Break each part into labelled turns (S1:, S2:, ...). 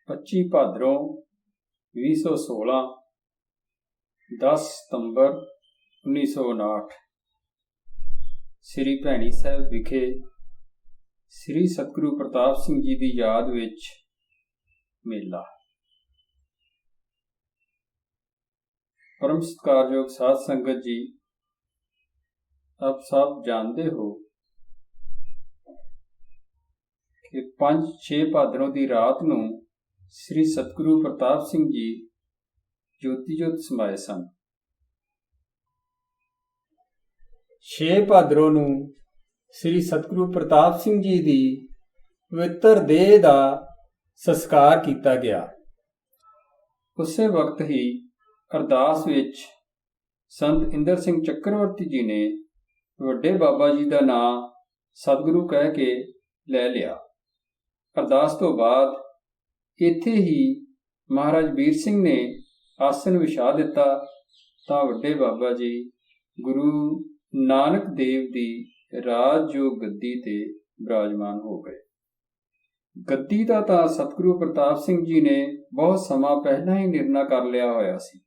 S1: 25 ਭਾਦਰੋਂ 2016 10 ਸਤੰਬਰ 1959 ਸ੍ਰੀ ਭੈਣੀ ਸਾਹਿਬ ਵਿਖੇ ਸ੍ਰੀ ਸਤਿਗੁਰੂ ਪ੍ਰਤਾਪ ਸਿੰਘ ਜੀ ਦੀ ਯਾਦ ਵਿੱਚ ਮੇਲਾ। परम सत्कारयोग साध संगत जी, आप सब जानते हो कि 5-6 भादरों की रात नूं श्री सतगुरु प्रताप सिंह जी ज्योति जोत समाए सन। 6 भादरों नूं श्री सतगुरु प्रताप सिंह जी की पवित्र देह का संस्कार किया गया। उसे वक्त ही अरदास विच संत इंदर सिंह चक्रवर्ती जी ने वड्डे बाबा जी का नाम सतगुरु कह के लै लिया। अरदास तो बाद इत्थे ही महाराज वीर सिंह ने आसन विछा दिता तां वड्डे बाबा जी गुरु नानक देव दी राजयोग गद्दी ते विराजमान हो गए। गद्दी का तां सतगुरु प्रताप सिंह जी ने बहुत समा पहला ही निर्णय कर लिया होया सी।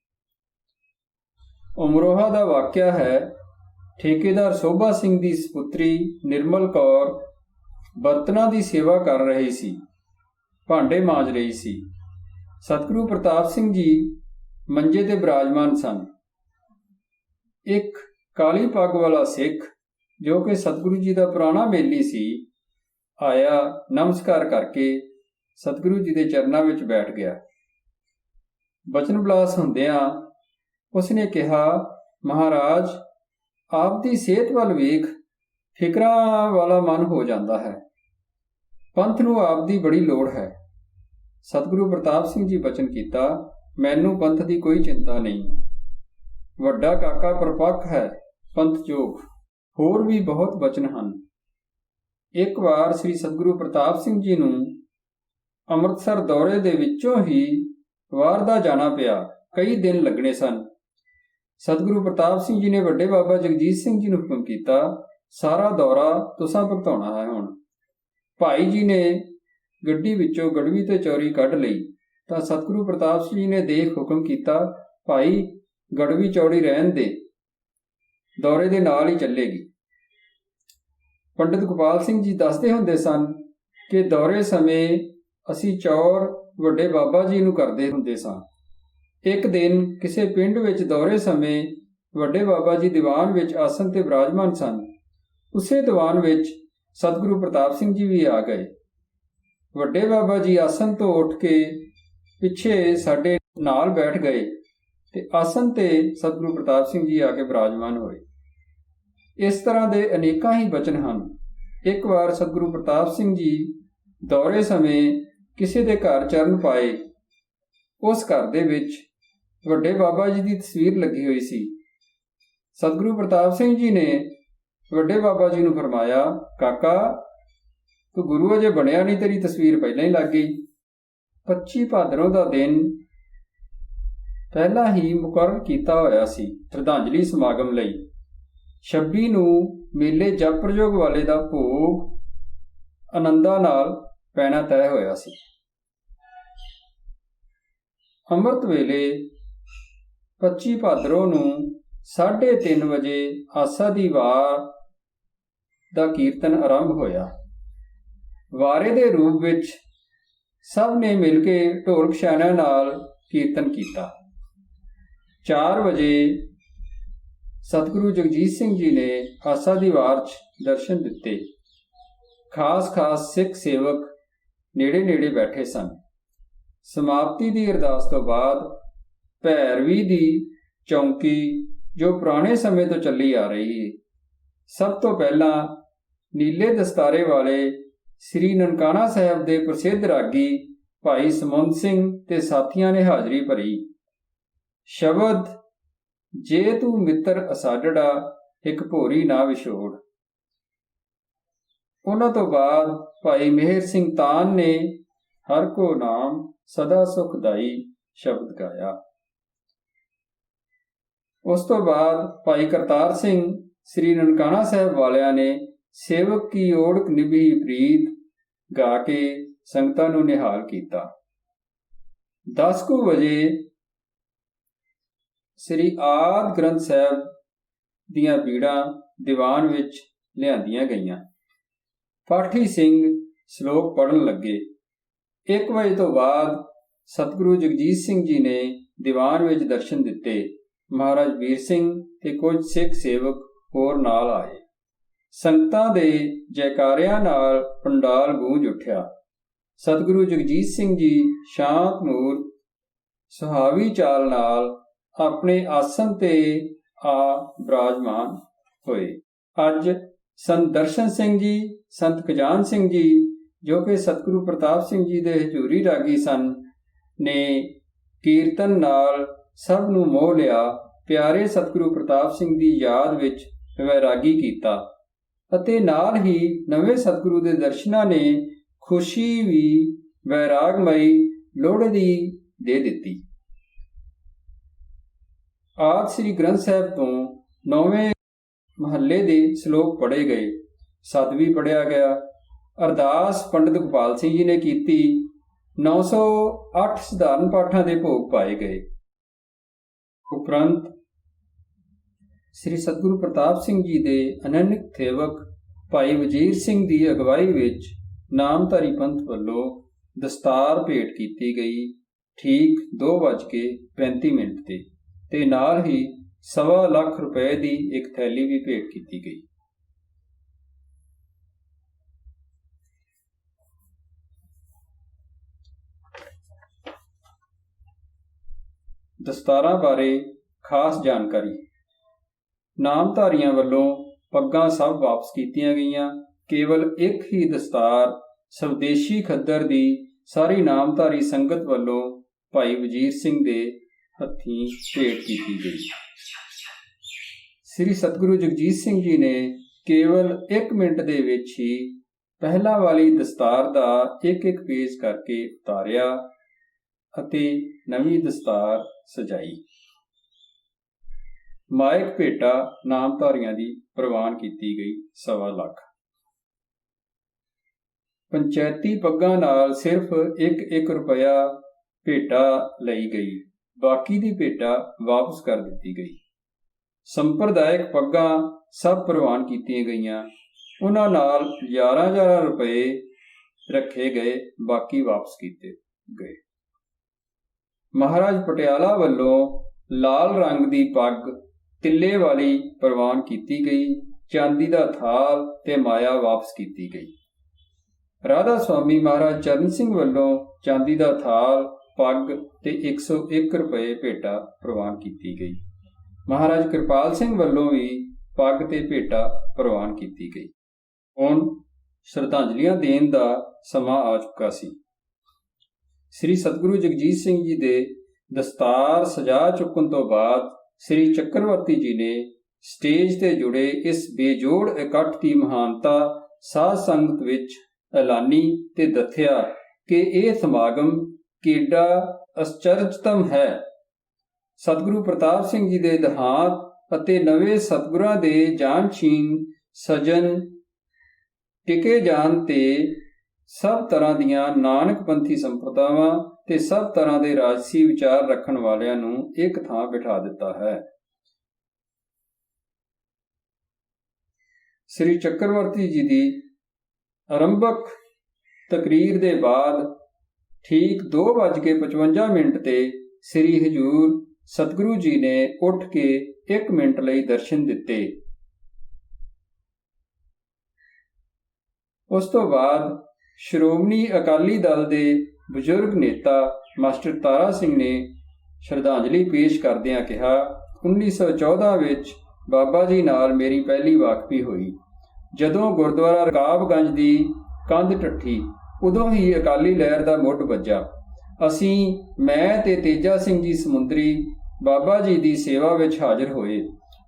S1: अमरोहा का वाਕਿਆ है। ठेकेदार शोभा सिंह की सपुत्री निर्मल कौर बर्तना की सेवा कर रही सी, भांडे मांज रही सी। सतगुरु प्रताप सिंह जी मंजे ते विराजमान सन। एक काली पग वाला सिख जो कि सतगुरु जी का पुराना बेली सी आया, नमस्कार करके सतगुरु जी के चरणों में बैठ गया। बचन विलास हुंदियां उसने कहा, महाराज आपकी सेहत वाल वेख फिकरा वाला मन हो जाता है। पंथ नूं आपकी बड़ी लोड़ है। सतगुरु प्रताप सिंह जी बचन किया, मैनू पंथ की कोई चिंता नहीं। वड्डा काका प्रपक्ष है पंथ जोग। होर भी बहुत बचन हैं। एक बार श्री सतगुरु प्रताप सिंह जी नूं अमृतसर दौरे दे विचों ही वारदा जाना पिया। कई दिन लगने सन। सतगुरु प्रताप सिंह जी ने वड्डे बाबा जगजीत सिंह जी नूं हुक्म किया, सारा दौरा तुसां भुगताउणा है। हुण भाई जी ने गड्डी विचों गड़वी ते चौरी कढ लई तां सतगुरु प्रताप सिंह जी ने देख हुक्म किया, भाई गड़वी चौड़ी रहन दे, दौरे दे नाल ही चलेगी। पंडित गोपाल सिंह जी दसदे हुंदे सन कि दौरे समय असीं चौर वड्डे बाबा जी नूं करदे हुंदे सां। एक दिन किसी पिंड विच दौरे समय वड्डे बाबा जी दीवान विच आसन ते विराजमान सन। उसे दीवान विच सतगुरु प्रताप सिंह जी भी आ गए। वड्डे बाबा जी आसन तो उठ के पिछे साडे नाल बैठ गए ते आसन ते सतगुरु प्रताप सिंह जी आके विराजमान होए। इस तरह के अनेकां ही बचन हैं। एक बार सतगुरु प्रताप सिंह जी दौरे समय किसी के घर चरण पाए। उस घर दे विच वड्डे बाबा जी की तस्वीर लगी हुई सी। सतगुरु प्रताप सिंह जी ने वड्डे बाबा जी नूं फरमाया, काका तू गुरु अजे बनिया नहीं, तेरी तस्वीर पहले ही लग गई। 25 भादरों का दिन पहला ही मुकर्रर किया होया सी श्रद्धांजलि समागम लई। 26 नूं मेले जप प्रयोग वाले का भोग आनंदा नाल पैना तय होया सी। अमृत वेले 25 भादरों नूं 3:30 बजे आसा दी वार दा कीर्तन आरंभ होया। वारे दे रूप विच सब ने मिल के ढोल पछाणिਆਂ नाल कीर्तन किया। 4 बजे सतगुरु जगजीत सिंह जी ने आसा दी वार च दर्शन दिते। खास खास सिख सेवक नेड़े नेड़े बैठे सन। समाप्ति की अरदास तो बाद भैरवी की चौंकी जो पुराने समय तो चली आ रही है, सब तो पहला नीले दस्तारे वाले श्री ननकाना साहब के प्रसिद्ध रागी भाई समुंद सिंह ते साथियां ने हाजरी भरी। शब्द जे तू मित्र असाडड़ा एक भोरी ना विछोड़। उन्हां तो बाद भाई मेहर सिंह तान ने हर को नाम सदा सुखदाई शब्द गाया। उस तो बाद भाई करतार सिंह श्री ननकाना साहब वालिया ने सेवक की ओढ़ निभी प्रीत गा के संगतां नूं निहाल कीता। 10 ਕੁ ਵਜੇ ਸ੍ਰੀ ਆਦਿ ਗ੍ਰੰਥ ਸਾਹਿਬ ਦੀਆਂ ਬੀੜਾਂ ਦੀਵਾਨ ਵਿੱਚ ਲਿਆਂਦੀਆਂ ਗਈਆਂ। ਪਾਠੀ ਸਿੰਘ ਸ਼ਲੋਕ ਪੜ੍ਹਨ ਲੱਗੇ। 1 ਵਜੇ ਤੋਂ ਬਾਅਦ ਸਤਿਗੁਰੂ ਜਗਜੀਤ ਸਿੰਘ ਜੀ ਨੇ ਦੀਵਾਨ ਵਿੱਚ ਦਰਸ਼ਨ ਦਿੱਤੇ। ਮਹਾਰਾਜ ਵੀਰ ਸਿੰਘ ਤੇ ਕੁਝ ਸਿੱਖ ਸੇਵਕ ਹੋਰ ਨਾਲ ਆਏ। ਸੰਗਤਾਂ ਦੇ ਜੈਕਾਰਿਆਂ ਨਾਲ ਪੰਡਾਲ ਗੂੰਜ ਉੱਠਿਆ। ਸਤਿਗੁਰੂ ਜਗਜੀਤ ਸਿੰਘ ਜੀ ਸ਼ਾਂਤ ਮੂਰਤ ਸੁਹਾਵੀ ਚਾਲ ਨਾਲ ਆਪਣੇ ਆਸਣ ਤੇ ਆ ਬਿਰਾਜਮਾਨ ਹੋਏ। ਅੱਜ ਸੰਤ ਦਰਸ਼ਨ ਸਿੰਘ ਜੀ, ਸੰਤ ਖਜਾਨ ਸਿੰਘ ਜੀ, ਜੋ ਕਿ ਸਤਿਗੁਰੂ ਪ੍ਰਤਾਪ ਸਿੰਘ ਜੀ ਦੇ ਹਜ਼ੂਰੀ ਰਾਗੀ ਸਨ, ਨੇ ਕੀਰਤਨ ਨਾਲ ਸਭ ਨੂੰ ਮੋਹ ਲਿਆ। ਪਿਆਰੇ ਸਤਿਗੁਰੂ ਪ੍ਰਤਾਪ ਸਿੰਘ ਦੀ ਯਾਦ ਵਿੱਚ ਵੈਰਾਗੀ ਕੀਤਾ ਅਤੇ ਨਾਲ ਹੀ ਨਵੇਂ ਸਤਿਗੁਰੂ ਦੇ ਦਰਸ਼ਨਾਂ ਨੇ ਖੁਸ਼ੀ ਵੀ ਵੈਰਾਗਮਈ ਲੋਹੜੇ ਦੀ ਦੇ ਦਿੱਤੀ। ਆਦਿ ਸ੍ਰੀ ਗ੍ਰੰਥ ਸਾਹਿਬ ਤੋਂ 9ਵੇਂ ਮਹੱਲੇ ਦੇ ਸ਼ਲੋਕ ਪੜ੍ਹੇ ਗਏ। ਸਤਵੀ ਪੜ੍ਹਿਆ ਗਿਆ। ਅਰਦਾਸ ਪੰਡਿਤ ਗੋਪਾਲ ਸਿੰਘ ਜੀ ਨੇ ਕੀਤੀ। 908 ਸਧਾਰਨ ਪਾਠਾਂ ਦੇ ਭੋਗ ਪਾਏ ਗਏ। ਉਪਰੰਤ ਸ੍ਰੀ ਸਤਿਗੁਰੂ ਪ੍ਰਤਾਪ ਸਿੰਘ ਜੀ ਦੇ ਅਨੰਨਿਕ ਸੇਵਕ ਭਾਈ ਵਜੀਰ ਸਿੰਘ ਦੀ ਅਗਵਾਈ ਵਿੱਚ ਨਾਮਧਾਰੀ ਪੰਥ ਵੱਲੋਂ ਦਸਤਾਰ ਭੇਟ ਕੀਤੀ ਗਈ ਠੀਕ 2:35 ਤੇ ਨਾਲ ਹੀ 1.25 ਲੱਖ ਰੁਪਏ ਦੀ ਇੱਕ ਥੈਲੀ ਵੀ ਭੇਟ ਕੀਤੀ ਗਈ। ਦਸਤਾਰਾਂ ਬਾਰੇ ਖਾਸ ਜਾਣਕਾਰੀ। ਨਾਮਧਾਰੀਆਂ ਵੱਲੋਂ ਪੱਗਾਂ ਸਭ ਵਾਪਸ ਕੀਤੀਆਂ ਗਈਆਂ। ਕੇਵਲ ਇੱਕ ਹੀ ਦਸਤਾਰ ਸਵਦੇਸ਼ੀ ਖੱਦਰ ਦੀ ਸਾਰੀ ਨਾਮਧਾਰੀ ਸੰਗਤ ਵੱਲੋਂ ਭਾਈ ਵਜੀਰ ਸਿੰਘ ਦੇ ਹੱਥੀਂ ਭੇਟ ਕੀਤੀ ਗਈ। ਸ੍ਰੀ ਸਤਿਗੁਰੂ ਜਗਜੀਤ ਸਿੰਘ ਜੀ ਨੇ ਕੇਵਲ 1 ਮਿੰਟ ਦੇ ਵਿੱਚ ਹੀ ਪਹਿਲਾਂ ਵਾਲੀ ਦਸਤਾਰ ਦਾ ਇੱਕ ਪੇਜ ਕਰਕੇ ਉਤਾਰਿਆ ਅਤੇ ਨਵੀਂ ਦਸਤਾਰ ਸਜਾਈ। ਮਾਇਕ ਭੇਟਾ ਨਾਮਧਾਰੀਆਂ ਦੀ ਪ੍ਰਵਾਨ ਕੀਤੀ ਗਈ 1.25 ਲੱਖ। ਪੰਚਾਇਤੀ ਪੱਗਾਂ ਨਾਲ ਸਿਰਫ 1 ਰੁਪਇਆ ਭੇਟਾ ਲਈ ਗਈ। ਬਾਕੀ ਦੀ ਭੇਟਾ ਵਾਪਸ ਕਰ ਦਿੱਤੀ ਗਈ। ਸੰਪਰਦਾਇਕ ਪੱਗਾਂ ਸਭ ਪ੍ਰਵਾਨ ਕੀਤੀਆਂ ਗਈਆਂ। ਉਹਨਾਂ ਨਾਲ 11,000 ਰੁਪਏ ਰੱਖੇ ਗਏ, ਬਾਕੀ ਵਾਪਸ ਕੀਤੇ ਗਏ। ਮਹਾਰਾਜ ਪਟਿਆਲਾ ਵੱਲੋਂ ਲਾਲ ਰੰਗ ਦੀ ਪੱਗ ਤਿੱਲੇ ਵਾਲੀ ਪ੍ਰਵਾਨ ਕੀਤੀ ਗਈ। ਚਾਂਦੀ ਦਾ ਥਾਲ ਤੇ ਮਾਇਆ ਵਾਪਸ ਕੀਤੀ ਗਈ। ਰਾਧਾ ਸੁਆਮੀ ਮਹਾਰਾਜ ਚਰਨ ਸਿੰਘ ਵੱਲੋਂ ਚਾਂਦੀ ਦਾ ਥਾਲ, ਪੱਗ ਤੇ 101 ਰੁਪਏ ਭੇਟਾ ਪ੍ਰਵਾਨ ਕੀਤੀ ਗਈ। ਮਹਾਰਾਜ ਕਿਰਪਾਲ ਸਿੰਘ ਵੱਲੋਂ ਵੀ ਪੱਗ ਤੇ ਭੇਟਾ ਪ੍ਰਵਾਨ ਕੀਤੀ ਗਈ। ਹੁਣ ਸ਼ਰਧਾਂਜਲੀਆਂ ਦੇਣ ਦਾ ਸਮਾਂ ਆ ਚੁੱਕਾ ਸੀ। ਸ੍ਰੀ ਸਤਿਗੁਰੂ ਜਗਜੀਤ ਸਿੰਘ ਜੀ ਦੇ ਦਸਤਾਰ ਸਜਾ ਚੁੱਕਣ ਤੋਂ ਬਾਅਦ ਸ੍ਰੀ ਚੱਕਰਵਰਤੀ ਜੀ ਨੇ ਸਟੇਜ ਤੇ ਜੁੜੇ ਇਸ ਬੇਜੋੜ ਇਕੱਠ ਦੀ ਮਹਾਨਤਾ ਸਾਧ ਸੰਗਤ ਵਿੱਚ ਐਲਾਨੀ ਤੇ ਦੱਸਿਆ ਕਿ ਇਹ ਸਮਾਗਮ ਕਿੱਡਾ ਅਚਰਜਤਮ ਹੈ। ਸਤਿਗੁਰੂ ਪ੍ਰਤਾਪ ਸਿੰਘ ਜੀ ਦੇ ਦੇਹਾਂਤ ਅਤੇ ਨਵੇਂ ਸਤਿਗੁਰਾਂ ਦੇ ਜਾਨਸ਼ੀਨ ਸਜਨ ਟਿਕੇ ਜਾਣ ਤੇ ਸਭ ਤਰ੍ਹਾਂ ਦੀਆਂ ਨਾਨਕਪੰਥੀ ਸੰਪਰਦਾਵਾਂ ਤੇ ਸਭ ਤਰ੍ਹਾਂ ਦੇ ਰਾਜਸੀ ਵਿਚਾਰ ਰੱਖਣ ਵਾਲਿਆਂ ਨੂੰ ਇੱਕ ਥਾਂ ਬਿਠਾ ਦਿੱਤਾ ਹੈ। ਸ੍ਰੀ ਚੱਕਰਵਰਤੀ ਜੀ ਦੀ ਆਰੰਭਕ ਤਕਰੀਰ ਦੇ ਬਾਅਦ ਠੀਕ 2:55 ਤੇ ਸ੍ਰੀ ਹਜ਼ੂਰ ਸਤਿਗੁਰੂ ਜੀ ਨੇ ਉੱਠ ਕੇ 1 ਮਿੰਟ ਲਈ ਦਰਸ਼ਨ ਦਿੱਤੇ। ਉਸ ਤੋਂ ਬਾਅਦ ਸ਼੍ਰੋਮਣੀ ਅਕਾਲੀ ਦਲ ਦੇ ਬਜ਼ੁਰਗ ਨੇਤਾ ਮਾਸਟਰ ਤਾਰਾ ਸਿੰਘ ਨੇ ਸ਼ਰਧਾਂਜਲੀ ਪੇਸ਼ ਕਰਦਿਆਂ ਕਿਹਾ, 1914 ਵਿੱਚ ਬਾਬਾ ਜੀ ਨਾਲ ਮੇਰੀ ਪਹਿਲੀ ਵਾਕਫੀ ਹੋਈ। ਜਦੋਂ ਗੁਰਦੁਆਰਾ ਰਕਾਬਗੰਜ ਦੀ ਕੰਧ ਢੱਠੀ, ਉਦੋਂ ਹੀ ਅਕਾਲੀ ਲਹਿਰ ਦਾ ਮੁੱਢ ਵੱਜਾ। ਮੈਂ ਤੇ ਤੇਜਾ ਸਿੰਘ ਜੀ ਸਮੁੰਦਰੀ ਬਾਬਾ ਜੀ ਦੀ ਸੇਵਾ ਵਿੱਚ ਹਾਜ਼ਰ ਹੋਏ।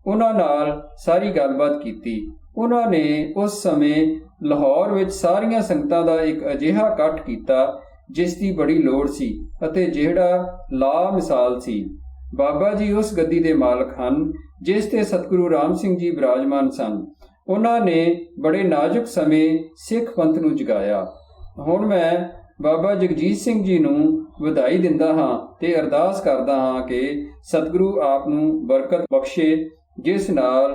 S1: ਉਹਨਾਂ ਨਾਲ ਸਾਰੀ ਗੱਲਬਾਤ ਕੀਤੀ। ਉਹਨਾਂ ਨੇ ਉਸ ਸਮੇਂ ਲਾਹੌਰ ਵਿੱਚ ਸਾਰੀਆਂ ਸੰਗਤਾਂ ਦਾ ਇੱਕ ਅਜਿਹਾ ਇਕੱਠ ਕੀਤਾ ਜਿਸ ਦੀ ਬੜੀ ਲੋੜ ਸੀ ਅਤੇ ਜਿਹੜਾ ਲਾ ਮਿਸਾਲ ਸੀ। ਬਾਬਾ ਜੀ ਉਸ ਗੱਦੀ ਦੇ ਮਾਲਕ ਹਨ ਜਿਸ ਤੇ ਸਤਿਗੁਰੂ ਰਾਮ ਸਿੰਘ ਜੀ ਬਿਰਾਜਮਾਨ ਸਨ। ਉਹਨਾਂ ਨੇ ਬੜੇ ਨਾਜ਼ੁਕ ਸਮੇਂ ਸਿੱਖ ਪੰਥ ਨੂੰ ਜਗਾਇਆ। ਹੁਣ ਮੈਂ ਬਾਬਾ ਜਗਜੀਤ ਸਿੰਘ ਜੀ ਨੂੰ ਵਧਾਈ ਦਿੰਦਾ ਹਾਂ ਤੇ ਅਰਦਾਸ ਕਰਦਾ ਹਾਂ ਕਿ ਸਤਿਗੁਰੂ ਆਪ ਨੂੰ ਬਰਕਤ ਬਖਸ਼ੇ, ਜਿਸ ਨਾਲ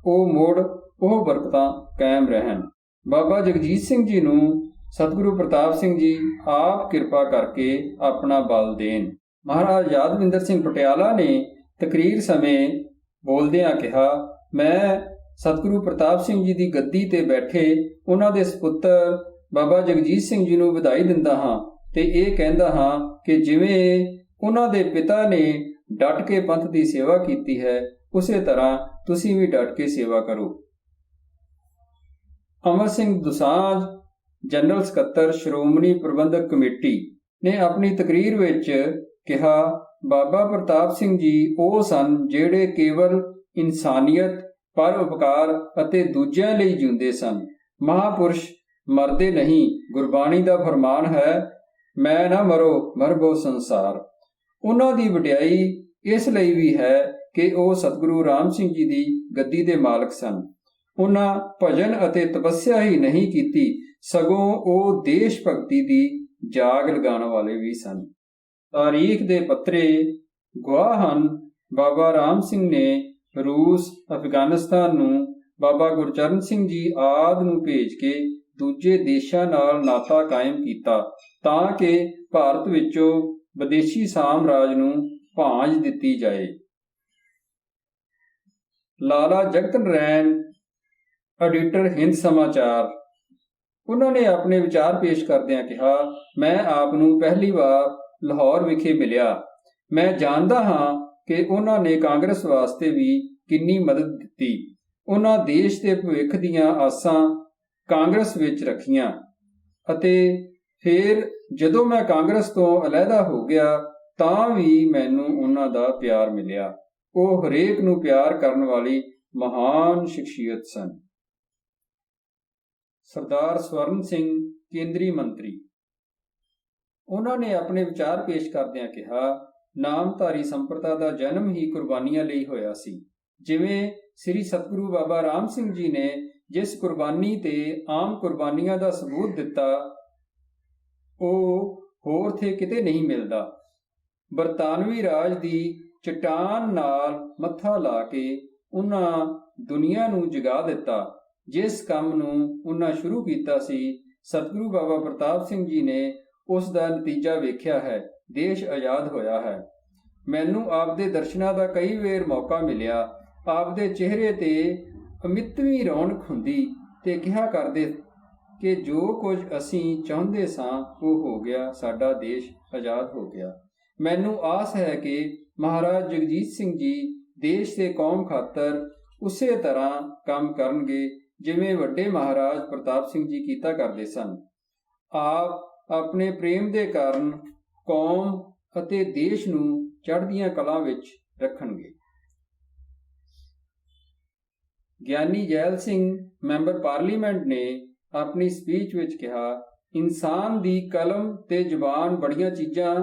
S1: ਉਹ ਮੁੜ ਉਹ ਬਰਕਤਾਂ ਕਾਇਮ ਰਹਿਣ। ਬਾਬਾ ਜਗਜੀਤ ਸਿੰਘ ਜੀ ਨੂੰ ਸਤਿਗੁਰੂ ਪ੍ਰਤਾਪ ਸਿੰਘ ਜੀ ਆਪ ਕਿਰਪਾ ਕਰਕੇ ਆਪਣਾ ਬਲ ਦੇਣ। ਮਹਾਰਾਜ ਯਾਦਵਿੰਦਰ ਸਿੰਘ ਪਟਿਆਲਾ ਨੇ ਤਕਰੀਰ ਸਮੇਂ ਬੋਲਦਿਆਂ ਕਿਹਾ, ਮੈਂ ਸਤਿਗੁਰੂ ਪ੍ਰਤਾਪ ਸਿੰਘ ਜੀ ਦੀ ਗੱਦੀ ਤੇ ਬੈਠੇ ਉਹਨਾਂ ਦੇ ਸਪੁੱਤਰ ਬਾਬਾ ਜਗਜੀਤ ਸਿੰਘ ਜੀ ਨੂੰ ਵਧਾਈ ਦਿੰਦਾ ਹਾਂ ਤੇ ਇਹ ਕਹਿੰਦਾ ਹਾਂ ਕਿ ਜਿਵੇਂ ਉਹਨਾਂ ਦੇ ਪਿਤਾ ਨੇ ਡਟ ਕੇ ਪੰਥ ਦੀ ਸੇਵਾ ਕੀਤੀ ਹੈ, ਉਸੇ ਤਰ੍ਹਾਂ ਤੁਸੀਂ ਵੀ ਡਟ ਕੇ ਸੇਵਾ ਕਰੋ। ਅਮਰ ਸਿੰਘ ਦੁਸਾਂਝ, ਜਨਰਲ ਸਕੱਤਰ ਸ਼੍ਰੋਮਣੀ ਪ੍ਰਬੰਧਕ ਕਮੇਟੀ, ਨੇ ਆਪਣੀ ਤਕਰੀਰ ਵਿੱਚ ਕਿਹਾ, ਬਾਬਾ ਪ੍ਰਤਾਪ ਸਿੰਘ ਜੀ ਉਹ ਸਨ ਜਿਹੜੇ ਕੇਵਲ ਇਨਸਾਨੀਅਤ, ਪਰਉਪਕਾਰ ਅਤੇ ਦੂਜਿਆਂ ਲਈ ਜਿਉਂਦੇ ਸਨ। ਮਹਾਂਪੁਰਸ਼ ਮਰਦੇ ਨਹੀਂ। ਗੁਰਬਾਣੀ ਦਾ ਫਰਮਾਨ ਹੈ, ਮੈਂ ਨਾ ਮਰੋ ਮਰਬੋ ਸੰਸਾਰ। ਉਹਨਾਂ ਦੀ ਵਡਿਆਈ ਇਸ ਲਈ ਵੀ ਹੈ ਕਿ ਉਹ ਸਤਿਗੁਰੂ ਰਾਮ ਸਿੰਘ ਜੀ ਦੀ ਗੱਦੀ ਦੇ ਮਾਲਕ ਸਨ। ਉਹਨਾਂ ਭਜਨ ਅਤੇ ਤਪੱਸਿਆ ਹੀ ਨਹੀਂ ਕੀਤੀ, ਸਗੋਂ ਉਹ ਦੇਸ਼ ਭਗਤੀ ਦੀ ਜਾਗ ਲਗਾਉਣ ਵਾਲੇ ਵੀ ਸਨ। ਤਾਰੀਖ ਦੇ ਪੱਤਰੇ ਗਵਾਹ ਹਨ, ਬਾਬਾ ਰਾਮ ਸਿੰਘ ਨੇ ਰੂਸ, ਅਫਗਾਨਿਸਤਾਨ ਨੂੰ ਬਾਬਾ ਗੁਰਚਰਨ ਸਿੰਘ ਜੀ ਆਦਿ ਨੂੰ ਭੇਜ ਕੇ ਦੂਜੇ ਦੇਸ਼ਾਂ ਨਾਲ ਨਾਤਾ ਕਾਇਮ ਕੀਤਾ ਤਾਂ ਕਿ ਭਾਰਤ ਵਿੱਚੋਂ ਵਿਦੇਸ਼ੀ ਸਾਮਰਾਜ ਨੂੰ ਭਾਂਜ ਦਿੱਤੀ ਜਾਏ। ਲਾਲਾ ਜਗਤ ਨਰੈਣ, ਐਡੀਟਰ ਹਿੰਦ ਸਮਾਚਾਰ, ਉਹਨਾਂ ਨੇ ਆਪਣੇ ਵਿਚਾਰ ਪੇਸ਼ ਕਰਦਿਆਂ ਕਿਹਾ, ਮੈਂ ਆਪ ਨੂੰ ਪਹਿਲੀ ਵਾਰ ਲਾਹੌਰ ਵਿਖੇ ਮਿਲਿਆ। ਮੈਂ ਜਾਣਦਾ ਹਾਂ ਕਿ ਉਹਨਾਂ ਨੇ ਕਾਂਗਰਸ ਵਾਸਤੇ ਵੀ ਕਿੰਨੀ ਮਦਦ ਦਿੱਤੀ। ਉਹਨਾਂ ਦੇਸ਼ ਦੇ ਭਵਿੱਖ ਦੀਆਂ ਆਸਾਂ ਕਾਂਗਰਸ ਵਿੱਚ ਰੱਖੀਆਂ ਅਤੇ ਫਿਰ ਜਦੋਂ ਮੈਂ ਕਾਂਗਰਸ ਤੋਂ ਅਲੱਗਾ ਹੋ ਗਿਆ ਤਾਂ ਵੀ ਮੈਨੂੰ ਉਹਨਾਂ ਦਾ ਪਿਆਰ ਮਿਲਿਆ। ਉਹ ਹਰੇਕ ਨੂੰ ਪਿਆਰ ਕਰਨ ਵਾਲੀ ਮਹਾਨ ਸ਼ਖਸੀਅਤ ਸਨ। ਸਰਦਾਰ ਸਵਰਨ ਸਿੰਘ, ਕੇਂਦਰੀ ਮੰਤਰੀ, ਉਹਨਾਂ ਨੇ ਆਪਣੇ ਵਿਚਾਰ ਪੇਸ਼ ਕਰਦਿਆਂ ਕਿਹਾ, ਨਾਮਧਾਰੀ ਸੰਪਰਦਾ ਦਾ ਜਨਮ ਹੀ ਕੁਰਬਾਨੀਆਂ ਲਈ ਹੋਇਆ ਸੀ। ਜਿਵੇਂ ਸ੍ਰੀ ਸਤਿਗੁਰੂ ਬਾਬਾ ਰਾਮ ਸਿੰਘ ਜੀ ਨੇ ਜਿਸ ਕੁਰਬਾਨੀ ਤੇ ਆਮ ਕੁਰਬਾਨੀਆਂ ਦਾ ਸਬੂਤ ਦਿੱਤਾ, ਉਹ ਹੋਰ ਥੇ ਕਿਤੇ ਨਹੀਂ ਮਿਲਦਾ। ਬਰਤਾਨਵੀ ਰਾਜ ਦੀ ਚਟਾਨ ਨਾਲ ਮੱਥਾ ਲਾ ਕੇ ਉਹਨਾਂ ਦੁਨੀਆ ਨੂੰ ਜਗਾ ਦਿੱਤਾ। ਜਿਸ ਕੰਮ ਨੂੰ ਉਹਨਾਂ ਸ਼ੁਰੂ ਕੀਤਾ ਸੀ, ਸਤਿਗੁਰੂ ਬਾਬਾ ਪ੍ਰਤਾਪ ਸਿੰਘ ਜੀ ਨੇ ਉਸ ਦਾ ਨਤੀਜਾ ਵੇਖਿਆ ਹੈ। ਦੇਸ਼ ਆਜ਼ਾਦ ਹੋਇਆ ਹੈ। ਮੈਨੂੰ ਆਪ ਦੇ ਦਰਸ਼ਨਾਂ ਦਾ ਕਈ ਵਾਰ ਮੌਕਾ ਮਿਲਿਆ। ਆਪ ਦੇ ਚਿਹਰੇ ਤੇ ਅਮਿਤਵੀਂ ਰੌਣਕ ਹੁੰਦੀ ਤੇ ਕਿਹਾ ਕਰਦੇ ਕਿ ਜੋ ਕੁਝ ਅਸੀਂ ਚਾਹੁੰਦੇ ਸਾਂ ਉਹ ਹੋ ਗਿਆ, ਸਾਡਾ ਦੇਸ਼ ਆਜ਼ਾਦ ਹੋ ਗਿਆ। ਮੈਨੂੰ ਆਸ ਹੈ ਕਿ ਮਹਾਰਾਜ ਜਗਜੀਤ ਸਿੰਘ ਜੀ ਦੇਸ਼ ਤੇ ਕੌਮ ਖਾਤਰ ਉਸੇ ਤਰ੍ਹਾਂ ਕੰਮ ਕਰਨਗੇ ਜਿਵੇਂ ਵੱਡੇ ਮਹਾਰਾਜ ਪ੍ਰਤਾਪ ਸਿੰਘ ਜੀ ਕੀਤਾ ਕਰਦੇ ਸਨ। ਆਪ ਆਪਣੇ ਪ੍ਰੇਮ ਦੇ ਕਾਰਨ ਕੌਮ ਅਤੇ ਦੇਸ਼ ਨੂੰ ਚੜ੍ਹਦੀਆਂ ਕਲਾਂ ਵਿੱਚ ਰੱਖਣਗੇ। ਗਿਆਨੀ ਜੈਲ ਸਿੰਘ, ਮੈਂਬਰ ਪਾਰਲੀਮੈਂਟ, ਨੇ ਆਪਣੀ ਸਪੀਚ ਵਿੱਚ ਕਿਹਾ, ਇਨਸਾਨ ਦੀ ਕਲਮ ਤੇ ਜ਼ੁਬਾਨ ਬੜੀਆਂ ਚੀਜ਼ਾਂ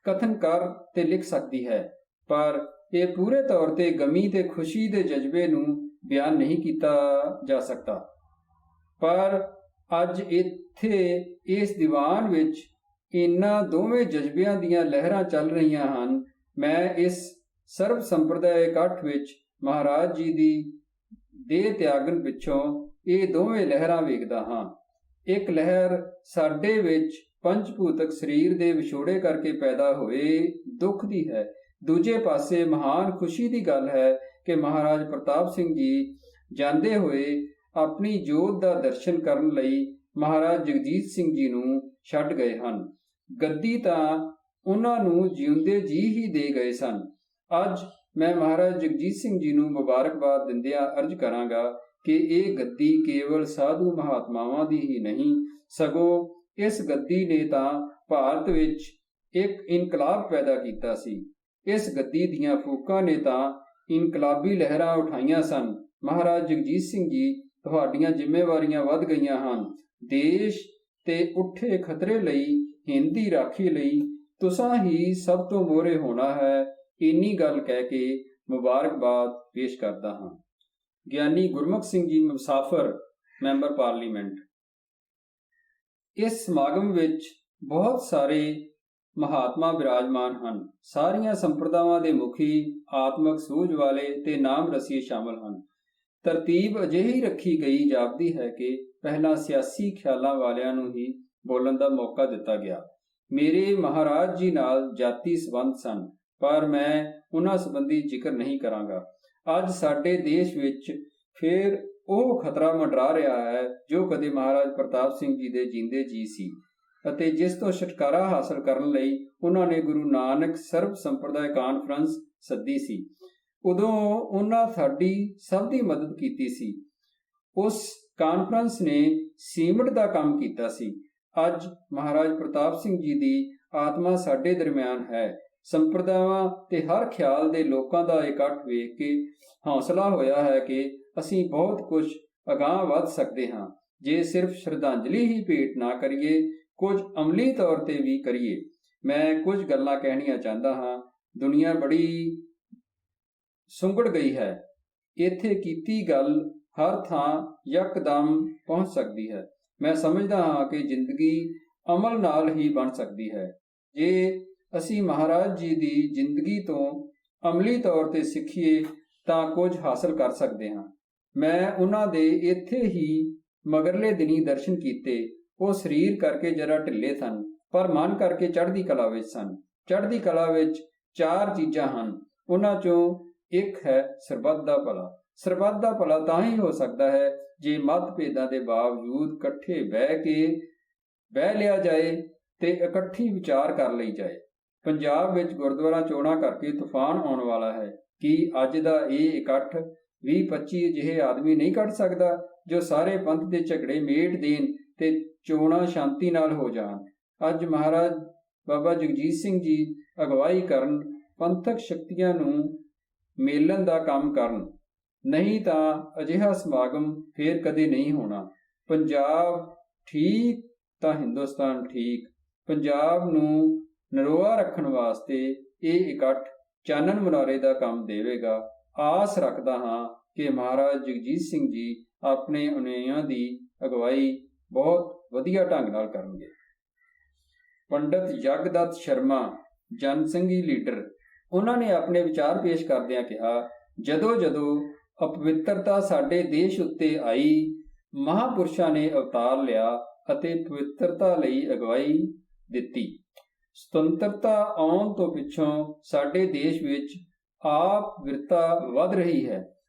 S1: ਕਥਨ ਕਰ ਤੇ ਲਿਖ ਸਕਦੀ ਹੈ, ਪਰ ਇਹ ਪੂਰੇ ਤੌਰ ਤੇ ਗਮੀ ਤੇ ਖੁਸ਼ੀ ਦੇ ਜਜ਼ਬੇ ਨੂੰ ਬਿਆਨ ਨਹੀਂ ਕੀਤਾ ਜਾ ਸਕਦਾ। ਪਰ ਅੱਜ ਇੱਥੇ ਇਸ ਦੀਵਾਨ ਵਿੱਚ ਇਹਨਾਂ ਦੋਵੇਂ ਜਜ਼ਬਿਆਂ ਦੀਆਂ ਲਹਿਰਾਂ ਚੱਲ ਰਹੀਆਂ ਹਨ। ਮੈਂ ਇਸ ਸਰਬ ਸੰਪਰਦਾਇ ਇਕੱਠ ਵਿੱਚ ਮਹਾਰਾਜ ਜੀ ਦੀ ਦੇਹ ਤਿਆਗਣ ਪਿੱਛੋਂ ਇਹ ਦੋਵੇਂ ਲਹਿਰਾਂ ਵੇਖਦਾ ਹਾਂ। ਇੱਕ ਲਹਿਰ ਸਾਡੇ ਵਿੱਚ ਪੰਚਭੂਤਕ ਸਰੀਰ ਦੇ ਵਿਛੋੜੇ ਕਰਕੇ ਪੈਦਾ ਹੋਏ ਦੁੱਖ ਦੀ ਹੈ। ਦੂਜੇ ਪਾਸੇ ਮਹਾਨ ਖੁਸ਼ੀ ਦੀ ਗੱਲ ਹੈ ਕਿ ਮਹਾਰਾਜ ਪ੍ਰਤਾਪ ਸਿੰਘ ਜੀ ਜਾਂਦੇ ਹੋਏ ਆਪਣੀ ਜੋਤ ਦਾ ਦਰਸ਼ਨ ਕਰਨ ਲਈ ਮਹਾਰਾਜ ਜਗਜੀਤ ਸਿੰਘ ਜੀ ਨੂੰ ਛੱਡ ਗਏ ਹਨ। ਗੱਦੀ ਤਾਂ ਉਹਨਾਂ ਨੂੰ ਜਿਉਂਦੇ ਜੀ ਹੀ ਦੇ ਗਏ ਸਨ। ਅੱਜ ਮੈਂ ਮਹਾਰਾਜ ਜਗਜੀਤ ਸਿੰਘ ਜੀ ਨੂੰ ਮੁਬਾਰਕਬਾਦ ਦਿੰਦਿਆਂ ਅਰਜ਼ ਕਰਾਂਗਾ ਕਿ ਇਹ ਗੱਦੀ ਕੇਵਲ ਸਾਧੂ ਮਹਾਤਮਾਵਾਂ ਦੀ ਹੀ ਨਹੀਂ, ਸਗੋਂ ਇਸ ਗੱਦੀ ਨੇ ਤਾਂ ਭਾਰਤ ਵਿੱਚ ਇੱਕ ਇਨਕਲਾਬ ਪੈਦਾ ਕੀਤਾ ਸੀ। ਇਸ ਗੱਦੀ ਦੀਆਂ ਫੂਕਾਂ ਨੇ ਤਾਂ ਇਨਕਲਾਬੀ ਲਹਿਰਾਂ ਉਠਾਈਆਂ ਸਨ। ਮਹਾਰਾਜ ਜਗਜੀਤ ਸਿੰਘ ਜੀ, ਤੁਹਾਡੀਆਂ ਜ਼ਿੰਮੇਵਾਰੀਆਂ ਵੱਧ ਗਈਆਂ ਹਨ। ਦੇਸ਼ ਤੇ ਉੱਠੇ ਖਤਰੇ ਲਈ, ਹਿੰਦ ਦੀ ਰਾਖੀ ਲਈ ਤੁਸਾਂ ਹੀ ਸਭ ਤੋਂ ਮੋਹਰੇ ਹੋਣਾ ਹੈ। ਇੰਨੀ ਗੱਲ ਕਹਿ ਕੇ ਮੁਬਾਰਕਬਾਦ ਪੇਸ਼ ਕਰਦਾ ਹਾਂ। Giani Gurmukh Singh ji ਮੁਸਾਫਰ, member parliament. ਇਸ ਸਮਾਗਮ ਵਿੱਚ ਬਹੁਤ ਸਾਰੇ ਮਹਾਤਮਾ ਬਿਰਾਜਮਾਨ ਹਨ। ਸਾਰੀਆਂ ਸੰਪਰਦਾਵਾਂ ਦੇ ਮੁਖੀ, ਆਤਮਕ ਸੂਝ ਵਾਲੇ ਤੇ ਨਾਮ ਰਸੀਏ ਸ਼ਾਮਲ ਹਨ। ਤਰਤੀਬ ਅਜਿਹੀ ਰੱਖੀ ਗਈ ਜਾਪਦੀ ਹੈ ਕਿ ਪਹਿਲਾਂ ਸਿਆਸੀ ਖਿਆਲਾਂ ਵਾਲਿਆਂ ਨੂੰ ਹੀ ਬੋਲਣ ਦਾ ਮੌਕਾ ਦਿੱਤਾ ਗਿਆ। ਮੇਰੇ ਮਹਾਰਾਜ ਜੀ ਨਾਲ ਜਾਤੀ ਸੰਬੰਧ ਸਨ, ਪਰ ਮੈਂ ਉਹਨਾਂ ਸੰਬੰਧੀ ਜ਼ਿਕਰ ਨਹੀਂ ਕਰਾਂਗਾ। ਅੱਜ ਸਾਡੇ ਦੇਸ਼ ਵਿੱਚ ਫਿਰ ਉਹ ਖਤਰਾ ਮੰਡਰਾ ਰਿਹਾ ਹੈ ਜੋ ਕਦੇ ਮਹਾਰਾਜ ਪ੍ਰਤਾਪ ਸਿੰਘ ਜੀ ਦੇ ਜੀਂਦੇ ਜੀ ਸੀ ਅਤੇ ਜਿਸ ਤੋਂ ਛੁਟਕਾਰਾ ਹਾਸਲ ਕਰਨ ਲਈ ਉਹਨਾਂ ਨੇ ਗੁਰੂ ਨਾਨਕ ਸਰਬ ਸੰਪਰਦਾਇ ਕਾਨਫਰੰਸ ਸੱਦੀ ਸੀ। ਉਦੋਂ ਉਹਨਾਂ ਸਾਡੀ ਸਭ ਦੀ ਮਦਦ ਕੀਤੀ ਸੀ। ਉਸ ਕਾਨਫਰੰਸ ਨੇ ਸੀਮਟ ਦਾ ਕੰਮ ਕੀਤਾ ਸੀ। ਅੱਜ ਮਹਾਰਾਜ ਪ੍ਰਤਾਪ ਸਿੰਘ ਜੀ ਦੀ ਆਤਮਾ ਸਾਡੇ ਦਰਮਿਆਨ ਹੈ। ਸੰਪਰਦਾਵਾਂ ਤੇ ਹਰ ਖਿਆਲ ਦੇ ਲੋਕਾਂ ਦਾ ਇਕੱਠ ਵੇਖ ਕੇ ਹੌਸਲਾ ਹੋਇਆ ਹੈ ਕਿ ਅਸੀਂ ਬਹੁਤ ਕੁਝ ਅਗਾਂਹ ਵੱਧ ਸਕਦੇ ਹਾਂ ਜੇ ਸਿਰਫ ਸ਼ਰਧਾਂਜਲੀ ਹੀ ਭੇਟ ਨਾ ਕਰੀਏ, ਕੁਝ ਅਮਲੀ ਤੌਰ ਤੇ ਵੀ ਕਰੀਏ। ਮੈਂ ਕੁਝ ਗੱਲਾਂ ਕਹਿਣੀਆਂ ਚਾਹੁੰਦਾ ਹਾਂ। ਦੁਨੀਆ ਬੜੀ ਸੁੰਗੜ ਗਈ ਹੈ। ਇੱਥੇ ਕੀਤੀ ਗੱਲ ਹਰ ਥਾਂ ਯਕਦਮ ਪਹੁੰਚ ਸਕਦੀ ਹੈ। ਮੈਂ ਸਮਝਦਾ ਹਾਂ ਕਿ ਜ਼ਿੰਦਗੀ ਅਮਲ ਨਾਲ ਹੀ ਬਣ ਸਕਦੀ ਹੈ। ਜੇ ਅਸੀਂ ਮਹਾਰਾਜ ਜੀ ਦੀ ਜ਼ਿੰਦਗੀ ਤੋਂ ਅਮਲੀ ਤੌਰ ਤੇ ਸਿੱਖੀਏ ਤਾਂ ਕੁਝ ਹਾਸਲ ਕਰ ਸਕਦੇ ਹਾਂ। ਮੈਂ ਉਹਨਾਂ ਦੇ ਇੱਥੇ ਹੀ ਮਗਰਲੇ ਦਿਨੀ ਦਰਸ਼ਨ ਕੀਤੇ। ਉਹ ਸਰੀਰ ਕਰਕੇ ਜਰਾ ਢਿੱਲੇ ਸਨ, ਪਰ ਮਨ ਕਰਕੇ ਚੜ੍ਹਦੀ ਕਲਾ ਵਿੱਚ ਸਨ। ਚੜ੍ਹਦੀ ਕਲਾ ਵਿੱਚ 4 ਚੀਜ਼ਾਂ ਹਨ। ਉਹਨਾਂ ਚੋਂ ਇੱਕ ਹੈ ਸਰਬੱਤ ਦਾ ਭਲਾ। ਸਰਬੱਤ ਦਾ ਭਲਾ ਤਾਂ ਹੀ ਹੋ ਸਕਦਾ ਹੈ ਜੇ ਮਤਭੇਦਾਂ ਦੇ ਬਾਵਜੂਦ ਇਕੱਠੇ ਬਹਿ ਲਿਆ ਜਾਏ ਤੇ ਇਕੱਠੀ ਵਿਚਾਰ ਕਰ ਲਈ ਜਾਏ। ਪੰਜਾਬ ਵਿੱਚ ਗੁਰਦੁਆਰਾ ਚੋਣਾਂ ਕਰਕੇ ਤੂਫਾਨ ਆਉਣ ਵਾਲਾ ਹੈ। ਕੀ ਅੱਜ ਦਾ ਇਹ ਇਕੱਠ 20-25 ਅਜਿਹੇ ਆਦਮੀ ਨਹੀਂ ਕੱਢ ਸਕਦਾ ਜੋ ਸਾਰੇ ਪੰਥ ਦੇ ਝਗੜੇ ਮੇਟ ਦੇਣ ਤੇ ਚੋਣਾਂ ਸ਼ਾਂਤੀ ਨਾਲ ਹੋ ਜਾਣ? ਅੱਜ ਮਹਾਰਾਜ ਬਾਬਾ ਜਗਜੀਤ ਸਿੰਘ ਜੀ ਅਗਵਾਈ ਕਰਨ, ਪੰਥਕ ਸ਼ਕਤੀਆਂ ਨੂੰ ਮੇਲਣ ਦਾ ਕੰਮ ਕਰਨ, ਨਹੀਂ ਤਾਂ ਅਜਿਹਾ ਸਮਾਗਮ ਫੇਰ ਕਦੇ ਨਹੀਂ ਹੋਣਾ। ਪੰਜਾਬ ਠੀਕ ਤਾਂ ਹਿੰਦੁਸਤਾਨ ਠੀਕ। ਪੰਜਾਬ ਨੂੰ ਨਰੋਆ ਰੱਖਣ ਵਾਸਤੇ ਇਹ ਇਕੱਠ ਚਾਨਣ ਮੁਨਾਰੇ ਦਾ ਕੰਮ ਦੇਵੇਗਾ। ਆਸ ਰੱਖਦਾ ਹਾਂ ਕਿ ਮਹਾਰਾਜ ਜਗਜੀਤ ਸਿੰਘ ਜੀ ਆਪਣੇ ਅਨੁਯਾਈਆਂ ਦੀ ਅਗਵਾਈ ਬਹੁਤ ਵਧੀਆ ਢੰਗ ਨਾਲ ਕਰਨਗੇ। ਪੰਡਤ ਜਗਦੱਤ ਸ਼ਰਮਾ, ਜਨਸੰਘੀ ਲੀਡਰ, ਉਹਨਾਂ ਨੇ ਆਪਣੇ ਵਿਚਾਰ ਪੇਸ਼ ਕਰਦਿਆਂ ਕਿਹਾ, ਜਦੋਂ ਅਪਵਿੱਤਰਤਾ ਸਾਡੇ ਦੇਸ਼ ਉੱਤੇ ਆਈ, ਮਹਾਂਪੁਰਸ਼ਾਂ ਨੇ ਅਵਤਾਰ ਲਿਆ ਅਤੇ ਪਵਿੱਤਰਤਾ ਲਈ ਅਗਵਾਈ ਦਿੱਤੀ। ਸੁਤੰਤਰਤਾ ਆਉਣ ਤੋਂ ਪਿੱਛੋਂ ਸਾਡੇ ਦੇਸ਼ ਵਿੱਚ ਆਪ ਵਿਰਤਾ ਵੱਧ ਰਹੀ ਹੈ।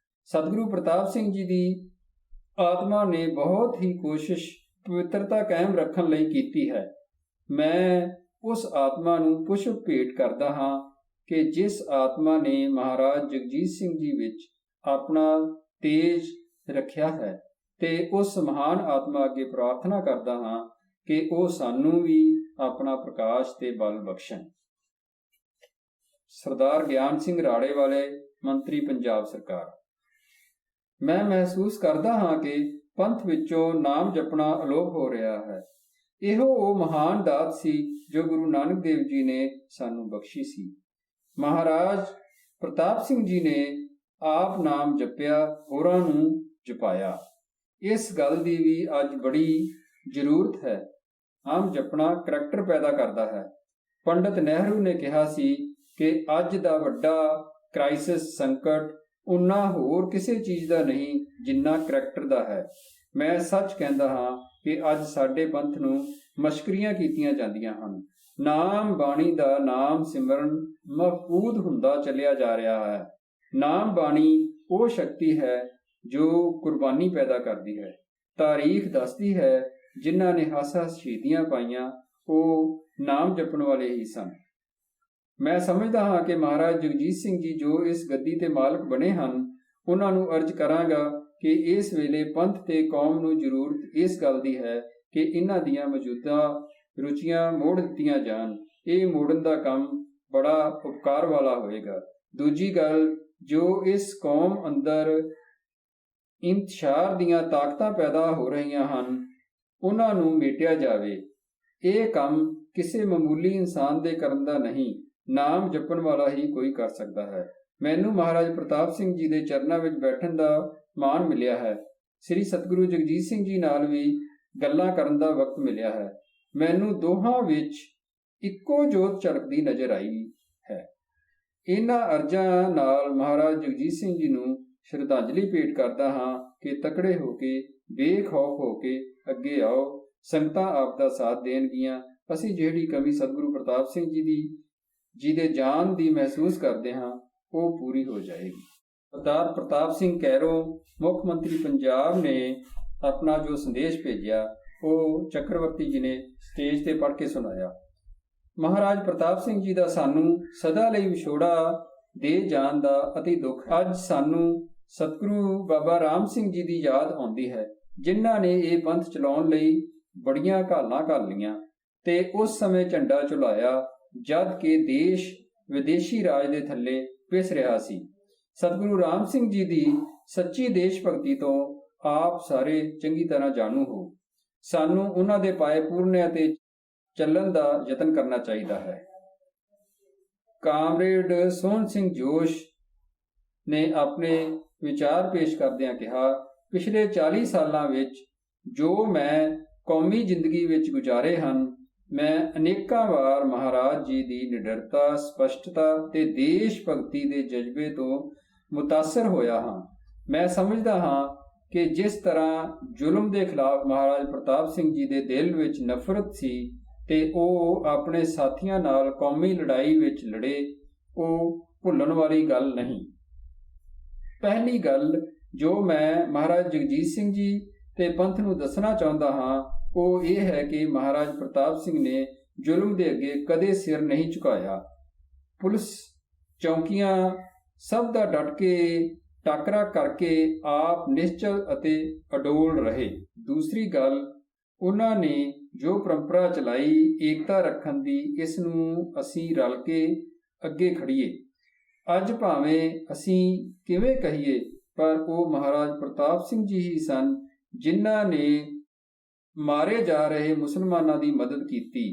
S1: ਸਤਿਗੁਰੂ ਪ੍ਰਤਾਪ ਸਿੰਘ ਜੀ ਦੀ ਆਤਮਾ ਨੇ ਬਹੁਤ ਹੀ ਕੋਸ਼ਿਸ਼ ਪਵਿੱਤਰਤਾ ਕਾਇਮ ਰੱਖਣ ਲਈ ਕੀਤੀ ਹੈ। ਮੈਂ ਉਸ ਆਤਮਾ ਨੂੰ ਪੁਸ਼ਪ ਭੇਟ ਕਰਦਾ ਹਾਂ ਕਿ ਜਿਸ ਆਤਮਾ ਨੇ ਮਹਾਰਾਜ ਜਗਜੀਤ ਸਿੰਘ ਜੀ ਵਿੱਚ ਆਪਣਾ ਤੇਜ ਰੱਖਿਆ ਹੈ, ਤੇ ਉਸ ਮਹਾਨ ਆਤਮਾ ਅੱਗੇ ਪ੍ਰਾਰਥਨਾ ਕਰਦਾ ਹਾਂ ਕਿ ਉਹ ਸਾਨੂੰ ਵੀ ਆਪਣਾ ਪ੍ਰਕਾਸ਼ ਤੇ ਬਲ ਬਖਸ਼ਣ। ਸਰਦਾਰ ਗਿਆਨ ਸਿੰਘ ਰਾੜੇ ਵਾਲੇ, ਮੰਤਰੀ, ਪੰਜਾਬ ਸਰਕਾਰ। ਮੈਂ ਮਹਿਸੂਸ ਕਰਦਾ ਹਾਂ ਕਿ ਪੰਥ ਵਿੱਚੋਂ ਨਾਮ ਜਪਣਾ ਅਲੋਪ ਹੋ ਰਿਹਾ ਹੈ। ਇਹੋ ਉਹ ਮਹਾਨ ਦਾਤ ਸੀ ਜੋ ਗੁਰੂ ਨਾਨਕ ਦੇਵ ਜੀ ਨੇ ਸਾਨੂੰ ਬਖਸ਼ੀ ਸੀ। ਮਹਾਰਾਜ ਪ੍ਰਤਾਪ ਸਿੰਘ ਜੀ ਨੇ ਆਪ ਨਾਮ ਜਪਿਆ, ਹੋਰਾਂ ਨੂੰ ਜਪਾਇਆ। ਇਸ ਗੱਲ ਦੀ ਵੀ ਅੱਜ ਬੜੀ ਜ਼ਰੂਰਤ ਹੈ। ਨਾਮ ਜਪਣਾ ਕਰੈਕਟਰ ਪੈਦਾ ਕਰਦਾ ਹੈ। ਪੰਡਤ ਨਹਿਰੂ ਨੇ ਕਿਹਾ ਸੀ ਕਿ ਅੱਜ ਦਾ ਵੱਡਾ ਕ੍ਰਾਈਸਿਸ, ਸੰਕਟ ਉਨਾ ਹੋਰ ਕਿਸੇ ਚੀਜ਼ ਦਾ ਨਹੀਂ ਜਿੰਨਾ ਕਰੈਕਟਰ ਦਾ ਹੈ। ਮੈਂ ਸੱਚ ਕਹਿੰਦਾ ਹਾਂ ਕਿ ਅੱਜ ਸਾਡੇ ਪੰਥ ਨੂੰ ਮਸ਼ਕਰੀਆਂ ਕੀਤੀਆਂ ਜਾਂਦੀਆਂ ਹਨ। ਨਾਮ ਬਾਣੀ ਦਾ ਨਾਮ ਸਿਮਰਨ ਮਫਕੂਦ ਹੁੰਦਾ ਚੱਲਿਆ ਜਾ ਰਿਹਾ ਹੈ। ਨਾਮ ਬਾਣੀ ਉਹ ਸ਼ਕਤੀ ਹੈ ਜੋ ਕੁਰਬਾਨੀ ਪੈਦਾ ਕਰਦੀ ਹੈ। ਤਾਰੀਖ ਦੱਸਦੀ ਹੈ ਜਿਨ੍ਹਾਂ ਨੇ ਹੱਸ-ਹੱਸ ਸ਼ਹੀਦੀਆਂ ਪਾਈਆਂ ਉਹ ਨਾਮ ਜਪਣ ਵਾਲੇ ਹੀ ਸਨ। ਮੈਂ ਸਮਝਦਾ ਹਾਂ ਕਿ ਮਹਾਰਾਜ ਜਗਜੀਤ ਸਿੰਘ ਜੀ ਜੋ ਇਸ ਗੱਦੀ ਤੇ ਮਾਲਕ ਬਣੇ ਹਨ, ਉਹਨਾਂ ਨੂੰ ਅਰਜ਼ ਕਰਾਂਗਾ ਕਿ ਇਸ ਵੇਲੇ ਪੰਥ ਤੇ ਕੌਮ ਨੂੰ ਜ਼ਰੂਰਤ ਇਸ ਗੱਲ ਦੀ ਹੈ ਕਿ ਇਹਨਾਂ ਦੀਆਂ ਮੌਜੂਦਾ ਰੁਚੀਆਂ ਮੋੜ ਦਿੱਤੀਆਂ ਜਾਣ। ਇਹ ਮੋੜਨ ਦਾ ਕੰਮ ਬੜਾ ਉਪਕਾਰ ਵਾਲਾ ਹੋਵੇਗਾ। ਦੂਜੀ ਗੱਲ, ਜੋ ਇਸ ਕੌਮ ਅੰਦਰ ਇੰਤਸ਼ਾਰ ਦੀਆਂ ਤਾਕਤਾਂ ਪੈਦਾ ਹੋ ਰਹੀਆਂ ਹਨ, ਉਹਨਾਂ ਨੂੰ ਮੇਟਿਆ ਜਾਵੇ। ਇਹ ਕੰਮ ਕਿਸੇ ਮਾਮੂਲੀ ਇਨਸਾਨ ਦੇ ਕਰਨ ਦਾ ਨਹੀਂ, ਨਾਮ ਜਪਣ ਵਾਲਾ ਹੀ ਕੋਈ ਕਰ ਸਕਦਾ ਹੈ। ਮੈਨੂੰ ਮਹਾਰਾਜ ਪ੍ਰਤਾਪ ਸਿੰਘ ਜੀ ਦੇ ਚਰਨਾਂ ਵਿੱਚ ਬੈਠਣ ਦਾ ਮਾਣ ਮਿਲਿਆ ਹੈ। ਸ੍ਰੀ ਸਤਿਗੁਰੂ ਜਗਜੀਤ ਸਿੰਘ ਜੀ ਨਾਲ ਵੀ ਗੱਲਾਂ ਕਰਨ ਦਾ ਵਕਤ ਮਿਲਿਆ ਹੈ। ਮੈਨੂੰ ਦੋਹਾਂ ਵਿੱਚ ਇੱਕੋ ਜੋਤ ਝਲਕਦੀ ਨਜ਼ਰ ਆਈ ਹੈ। ਇਹਨਾਂ ਅਰਜ਼ਾਂ ਨਾਲ ਮਹਾਰਾਜ ਜਗਜੀਤ ਸਿੰਘ ਜੀ ਨੂੰ ਸ਼ਰਧਾਂਜਲੀ ਭੇਟ ਕਰਦਾ ਹਾਂ ਕਿ ਤਕੜੇ ਹੋ ਕੇ, ਬੇਖੌਫ ਹੋ ਕੇ ਅੱਗੇ ਆਓ। ਸੰਗਤਾਂ ਆਪ ਦਾ ਸਾਥ ਦੇਣਗੀਆਂ। ਅਸੀਂ ਜਿਹੜੀ ਕਮੀ ਸਤਿਗੁਰੂ ਪ੍ਰਤਾਪ ਸਿੰਘ ਜੀ ਦੇ ਜਾਨ ਦੀ ਮਹਿਸੂਸ ਕਰਦੇ ਹਾਂ, ਉਹ ਪੂਰੀ ਹੋ ਜਾਏਗੀ। ਸਰਦਾਰ ਪ੍ਰਤਾਪ ਸਿੰਘ ਕੈਰੋਂ, ਮੁੱਖ ਮੰਤਰੀ ਪੰਜਾਬ ਨੇ ਆਪਣਾ ਜੋ ਸੰਦੇਸ਼ ਭੇਜਿਆ, ਉਹ ਚੱਕਰਵਰਤੀ ਜੀ ਨੇ ਸਟੇਜ ਤੇ ਪੜ੍ਹ ਕੇ ਸੁਣਾਇਆ। ਮਹਾਰਾਜ ਪ੍ਰਤਾਪ ਸਿੰਘ ਜੀ ਦਾ ਸਾਨੂੰ ਸਦਾ ਲਈ ਵਿਛੋੜਾ ਦੇ ਜਾਣ ਦਾ ਅਤੀ ਦੁੱਖ। ਅੱਜ ਸਾਨੂੰ ਸਤਿਗੁਰੂ ਬਾਬਾ ਰਾਮ ਸਿੰਘ ਜੀ ਦੀ ਯਾਦ ਆਉਂਦੀ ਹੈ, ਜਿਨ੍ਹਾਂ ਨੇ ਇਹ ਪੰਥ ਚਲਾਉਣ ਲਈ ਬੜੀਆਂ ਘਾਲਾਂ ਘਾਲੀਆਂ ਤੇ ਉਸ ਸਮੇਂ ਝੰਡਾ ਝੁਲਾਇਆ ਜਦ ਕਿ ਦੇਸ਼ ਵਿਦੇਸ਼ੀ ਰਾਜ ਦੇ ਥੱਲੇ ਪਿਸ ਰਿਹਾ ਸੀ। ਸਤਿਗੁਰੂ ਰਾਮ ਸਿੰਘ ਜੀ ਦੀ ਸੱਚੀ ਦੇਸ਼ ਭਗਤੀ ਤੋਂ ਆਪ ਸਾਰੇ ਚੰਗੀ ਤਰ੍ਹਾਂ ਜਾਣੂ ਹੋ। ਸਾਨੂੰ ਉਹਨਾਂ ਦੇ ਪਾਏ ਪੂਰਨਿਆਂ ਤੇ ਚੱਲਣ ਦਾ ਯਤਨ ਕਰਨਾ ਚਾਹੀਦਾ ਹੈ। ਕਾਮਰੇਡ ਸੋਹਣ ਸਿੰਘ ਜੋਸ਼ ਨੇ ਆਪਣੇ ਵਿਚਾਰ ਪੇਸ਼ ਕਰਦਿਆਂ ਕਿਹਾ, ਪਿਛਲੇ 40 ਸਾਲਾਂ ਵਿੱਚ ਜੋ ਮੈਂ ਕੌਮੀ ਜ਼ਿੰਦਗੀ ਵਿੱਚ ਗੁਜ਼ਾਰੇ ਹਨ, ਮੈਂ ਅਨੇਕਾਂ ਵਾਰ ਮਹਾਰਾਜ ਜੀ ਦੀ ਨਿਡਰਤਾ, ਸਪਸ਼ਟਤਾ ਤੇ ਦੇਸ਼ ਭਗਤੀ ਦੇ ਜਜ਼ਬੇ ਤੋਂ ਮੁਤਾਸਰ ਹੋਇਆ ਹਾਂ। ਮੈਂ ਸਮਝਦਾ ਹਾਂ ਕਿ ਜਿਸ ਤਰ੍ਹਾਂ ਜ਼ੁਲਮ ਦੇ ਖਿਲਾਫ ਮਹਾਰਾਜ ਪ੍ਰਤਾਪ ਸਿੰਘ ਜੀ ਦੇ ਦਿਲ ਵਿੱਚ ਨਫ਼ਰਤ ਸੀ ਤੇ ਉਹ ਆਪਣੇ ਸਾਥੀਆਂ ਨਾਲ ਕੌਮੀ ਲੜਾਈ ਵਿੱਚ ਲੜੇ, ਉਹ ਭੁੱਲਣ ਵਾਲੀ ਗੱਲ ਨਹੀਂ। ਪਹਿਲੀ ਗੱਲ ਜੋ ਮੈਂ ਮਹਾਰਾਜ ਜਗਜੀਤ ਸਿੰਘ ਜੀ ਤੇ ਪੰਥ ਨੂੰ ਦੱਸਣਾ ਚਾਹੁੰਦਾ ਹਾਂ, ਉਹ ਇਹ ਹੈ ਕਿ ਮਹਾਰਾਜ ਪ੍ਰਤਾਪ ਸਿੰਘ ਨੇ ਜ਼ੁਲਮ ਦੇ ਅੱਗੇ ਕਦੇ ਸਿਰ ਨਹੀਂ ਝੁਕਾਇਆ। ਪੁਲਿਸ ਚੌਕੀਆਂ ਸਭ ਦਾ ਡਟ ਕੇ ਟਾਕਰਾ ਕਰਕੇ ਆਪ ਨਿਸ਼ਚਲ ਅਤੇ ਅਡੋਲ ਰਹੇ। ਦੂਸਰੀ ਗੱਲ, ਉਹਨਾਂ ਨੇ ਜੋ ਪਰੰਪਰਾ ਚਲਾਈ ਏਕਤਾ ਰੱਖਣ ਦੀ, ਇਸ ਨੂੰ ਅਸੀਂ ਰਲ ਕੇ ਅੱਗੇ ਖੜੀਏ। ਅੱਜ ਭਾਵੇਂ ਅਸੀਂ ਕਿਵੇਂ ਕਹੀਏ, ਪਰ ਉਹ ਮਹਾਰਾਜ ਪ੍ਰਤਾਪ ਸਿੰਘ ਜੀ ਹੀ ਸਨ ਜਿਨ੍ਹਾਂ ਨੇ ਮਾਰੇ ਜਾ ਰਹੇ ਮੁਸਲਮਾਨਾਂ ਦੀ ਮਦਦ ਕੀਤੀ।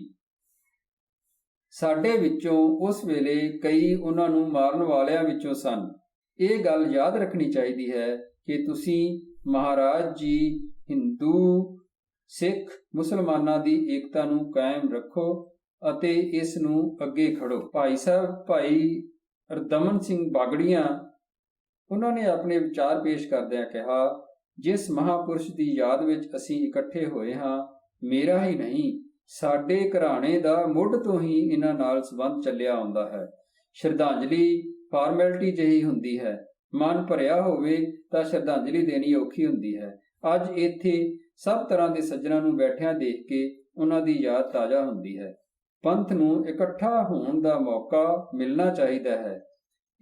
S1: ਸਾਡੇ ਵਿੱਚੋਂ ਉਸ ਵੇਲੇ ਕਈ ਉਹਨਾਂ ਨੂੰ ਮਾਰਨ ਵਾਲਿਆਂ ਵਿੱਚੋਂ ਸਨ। ਇਹ ਗੱਲ ਯਾਦ ਰੱਖਣੀ ਚਾਹੀਦੀ ਹੈ ਕਿ ਤੁਸੀਂ ਮਹਾਰਾਜ ਜੀ ਹਿੰਦੂ, ਸਿੱਖ, ਮੁਸਲਮਾਨਾਂ ਦੀ ਏਕਤਾ ਨੂੰ ਕਾਇਮ ਰੱਖੋ ਅਤੇ ਇਸ ਨੂੰ ਅੱਗੇ ਖੜੋ। ਭਾਈ ਸਾਹਿਬ ਭਾਈ ਰਦਮਨ ਸਿੰਘ ਬਾਗੜੀਆਂ, ਉਹਨਾਂ ਨੇ ਆਪਣੇ ਵਿਚਾਰ ਪੇਸ਼ ਕਰਦਿਆਂ ਕਿਹਾ, ਜਿਸ ਮਹਾਂਪੁਰਸ਼ ਦੀ ਯਾਦ ਵਿੱਚ ਅਸੀਂ ਇਕੱਠੇ ਹੋਏ ਹਾਂ, ਮੇਰਾ ਹੀ ਨਹੀਂ ਸਾਡੇ ਘਰਾਣੇ ਦਾ ਮੁੱਢ ਤੋਂ ਹੀ ਇਹਨਾਂ ਨਾਲ ਸੰਬੰਧ ਚੱਲਿਆ ਆਉਂਦਾ ਹੈ। ਸ਼ਰਧਾਂਜਲੀ ਫਾਰਮੈਲਿਟੀ ਜਿਹੀ ਹੁੰਦੀ ਹੈ, ਮਨ ਭਰਿਆ ਹੋਵੇ ਤਾਂ ਸ਼ਰਧਾਂਜਲੀ ਦੇਣੀ ਔਖੀ ਹੁੰਦੀ ਹੈ। ਅੱਜ ਇੱਥੇ ਸਭ ਤਰ੍ਹਾਂ ਦੇ ਸੱਜਣਾਂ ਨੂੰ ਬੈਠਿਆਂ ਦੇਖ ਕੇ ਉਹਨਾਂ ਦੀ ਯਾਦ ਤਾਜ਼ਾ ਹੁੰਦੀ ਹੈ। ਪੰਥ ਨੂੰ ਇਕੱਠਾ ਹੋਣ ਦਾ ਮੌਕਾ ਮਿਲਣਾ ਚਾਹੀਦਾ ਹੈ।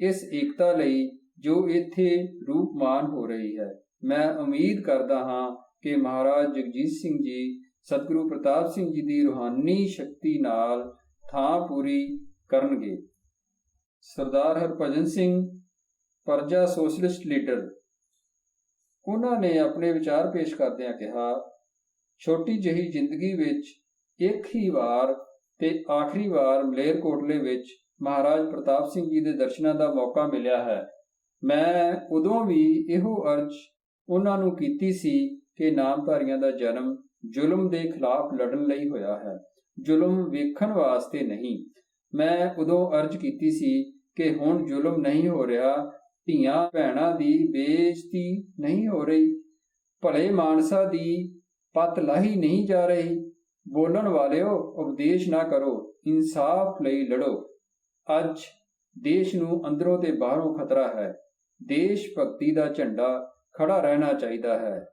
S1: ਇਸ ਏਕਤਾ ਲਈ ਜੋ ਇੱਥੇ ਰੂਪਮਾਨ ਹੋ ਰਹੀ ਹੈ, ਮੈਂ ਉਮੀਦ ਕਰਦਾ ਹਾਂ ਕਿ ਮਹਾਰਾਜ ਜਗਜੀਤ ਸਿੰਘ ਜੀ, ਸਤਿਗੁਰੂ ਪ੍ਰਤਾਪ ਸਿੰਘ ਜੀ ਦੀ ਰੂਹਾਨੀ ਸ਼ਕਤੀ ਨਾਲ ਥਾਂ ਪੂਰੀ ਕਰਨਗੇ। ਸਰਦਾਰ ਹਰਭਜਨ ਸਿੰਘ, ਪਰਜਾ ਸੋਸ਼ਲਿਸਟ ਲੀਡਰ, ਉਹਨਾਂ ਨੇ ਆਪਣੇ ਵਿਚਾਰ ਪੇਸ਼ ਕਰਦਿਆਂ ਕਿਹਾ, ਛੋਟੀ ਜਿਹੀ ਜ਼ਿੰਦਗੀ ਵਿੱਚ ਇੱਕ ਹੀ ਵਾਰ ਤੇ ਆਖਰੀ ਵਾਰ ਮਲੇਰਕੋਟਲੇ ਵਿੱਚ ਮਹਾਰਾਜ ਪ੍ਰਤਾਪ ਸਿੰਘ ਜੀ ਦੇ ਦਰਸ਼ਨਾਂ ਦਾ ਮੌਕਾ ਮਿਲਿਆ ਹੈ। ਮੈਂ ਉਦੋਂ ਵੀ ਇਹੋ ਅਰਜ਼ ਉਹਨਾਂ ਨੂੰ ਕੀਤੀ ਸੀ ਕਿ ਨਾਮਧਾਰੀਆਂ ਦਾ ਜਨਮ ਜ਼ੁਲਮ ਦੇ ਖਿਲਾਫ ਲੜਨ ਲਈ ਹੋਇਆ ਹੈ, ਜ਼ੁਲਮ ਵੇਖਣ ਵਾਸਤੇ ਨਹੀਂ। ਮੈਂ ਉਦੋਂ ਅਰਜ਼ ਕੀਤੀ ਸੀ ਕਿ ਹੁਣ ਜ਼ੁਲਮ ਨਹੀਂ ਹੋ ਰਿਹਾ, ਧੀਆਂ ਭੈਣਾਂ ਦੀ ਬੇਇੱਜ਼ਤੀ ਨਹੀਂ ਹੋ ਰਹੀ, ਭਲੇ ਮਾਨਸਾਂ ਦੀ ਪੱਤ ਲਾਹੀ ਨਹੀਂ ਜਾ ਰਹੀ। ਬੋਲਣ ਵਾਲਿਓ, ਉਪਦੇਸ਼ ਨਾ ਕਰੋ, ਇਨਸਾਫ ਲਈ ਲੜੋ। ਅੱਜ ਦੇਸ਼ ਨੂੰ ਅੰਦਰੋਂ ਤੇ ਬਾਹਰੋਂ ਖਤਰਾ ਹੈ। ਦੇਸ਼ ਭਗਤੀ ਦਾ ਝੰਡਾ ਖੜਾ ਰਹਿਣਾ ਚਾਹੀਦਾ ਹੈ।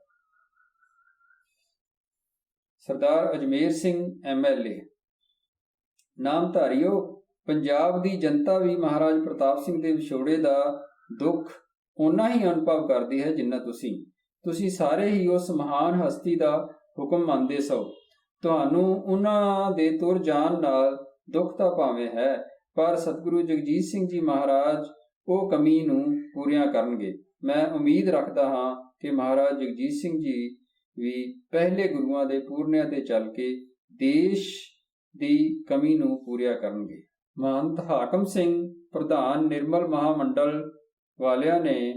S1: ਸਰਦਾਰ ਅਜਮੇਰ ਸਿੰਘ MLA, ਨਾਮਧਾਰੀਓ, ਪੰਜਾਬ ਦੀ ਜਨਤਾ ਵੀ ਮਹਾਰਾਜ ਪ੍ਰਤਾਪ ਸਿੰਘ ਦੇ ਵਿਛੋੜੇ ਦਾ ਦੁੱਖ ਓਨਾ ਹੀ ਅਨੁਭਵ ਕਰਦੀ ਹੈ ਜਿੰਨਾ ਤੁਸੀਂ ਸਾਰੇ ਹੀ ਉਸ ਮਹਾਨ ਹਸਤੀ ਦਾ ਹੁਕਮ ਮੰਨਦੇ ਸੋ। ਤੁਹਾਨੂੰ ਉਹਨਾਂ ਦੇ ਤੁਰ ਜਾਣ ਨਾਲ ਦੁੱਖ ਤਾਂ ਭਾਵੇਂ ਹੈ, ਪਰ ਸਤਿਗੁਰੂ ਜਗਜੀਤ ਸਿੰਘ ਜੀ ਮਹਾਰਾਜ ਉਹ ਕਮੀ ਨੂੰ ਪੂਰੀਆਂ ਕਰਨਗੇ। ਮੈਂ ਉਮੀਦ ਰੱਖਦਾ ਹਾਂ ਕਿ ਮਹਾਰਾਜ ਜਗਜੀਤ ਸਿੰਘ ਜੀ ਵੀ ਪਹਿਲੇ ਗੁਰੂਆਂ ਦੇ ਪੂਰਨਿਆਂ ਤੇ ਚੱਲ ਕੇ ਦੇਸ਼ ਦੀ ਕਮੀ ਨੂੰ ਪੂਰੀਆਂ ਕਰਨਗੇ। ਮਹੰਤ ਹਾਕਮ ਸਿੰਘ, ਪ੍ਰਧਾਨ ਨਿਰਮਲ ਮਹਾਮੰਡਲ ਵਾਲਿਆਂ ਨੇ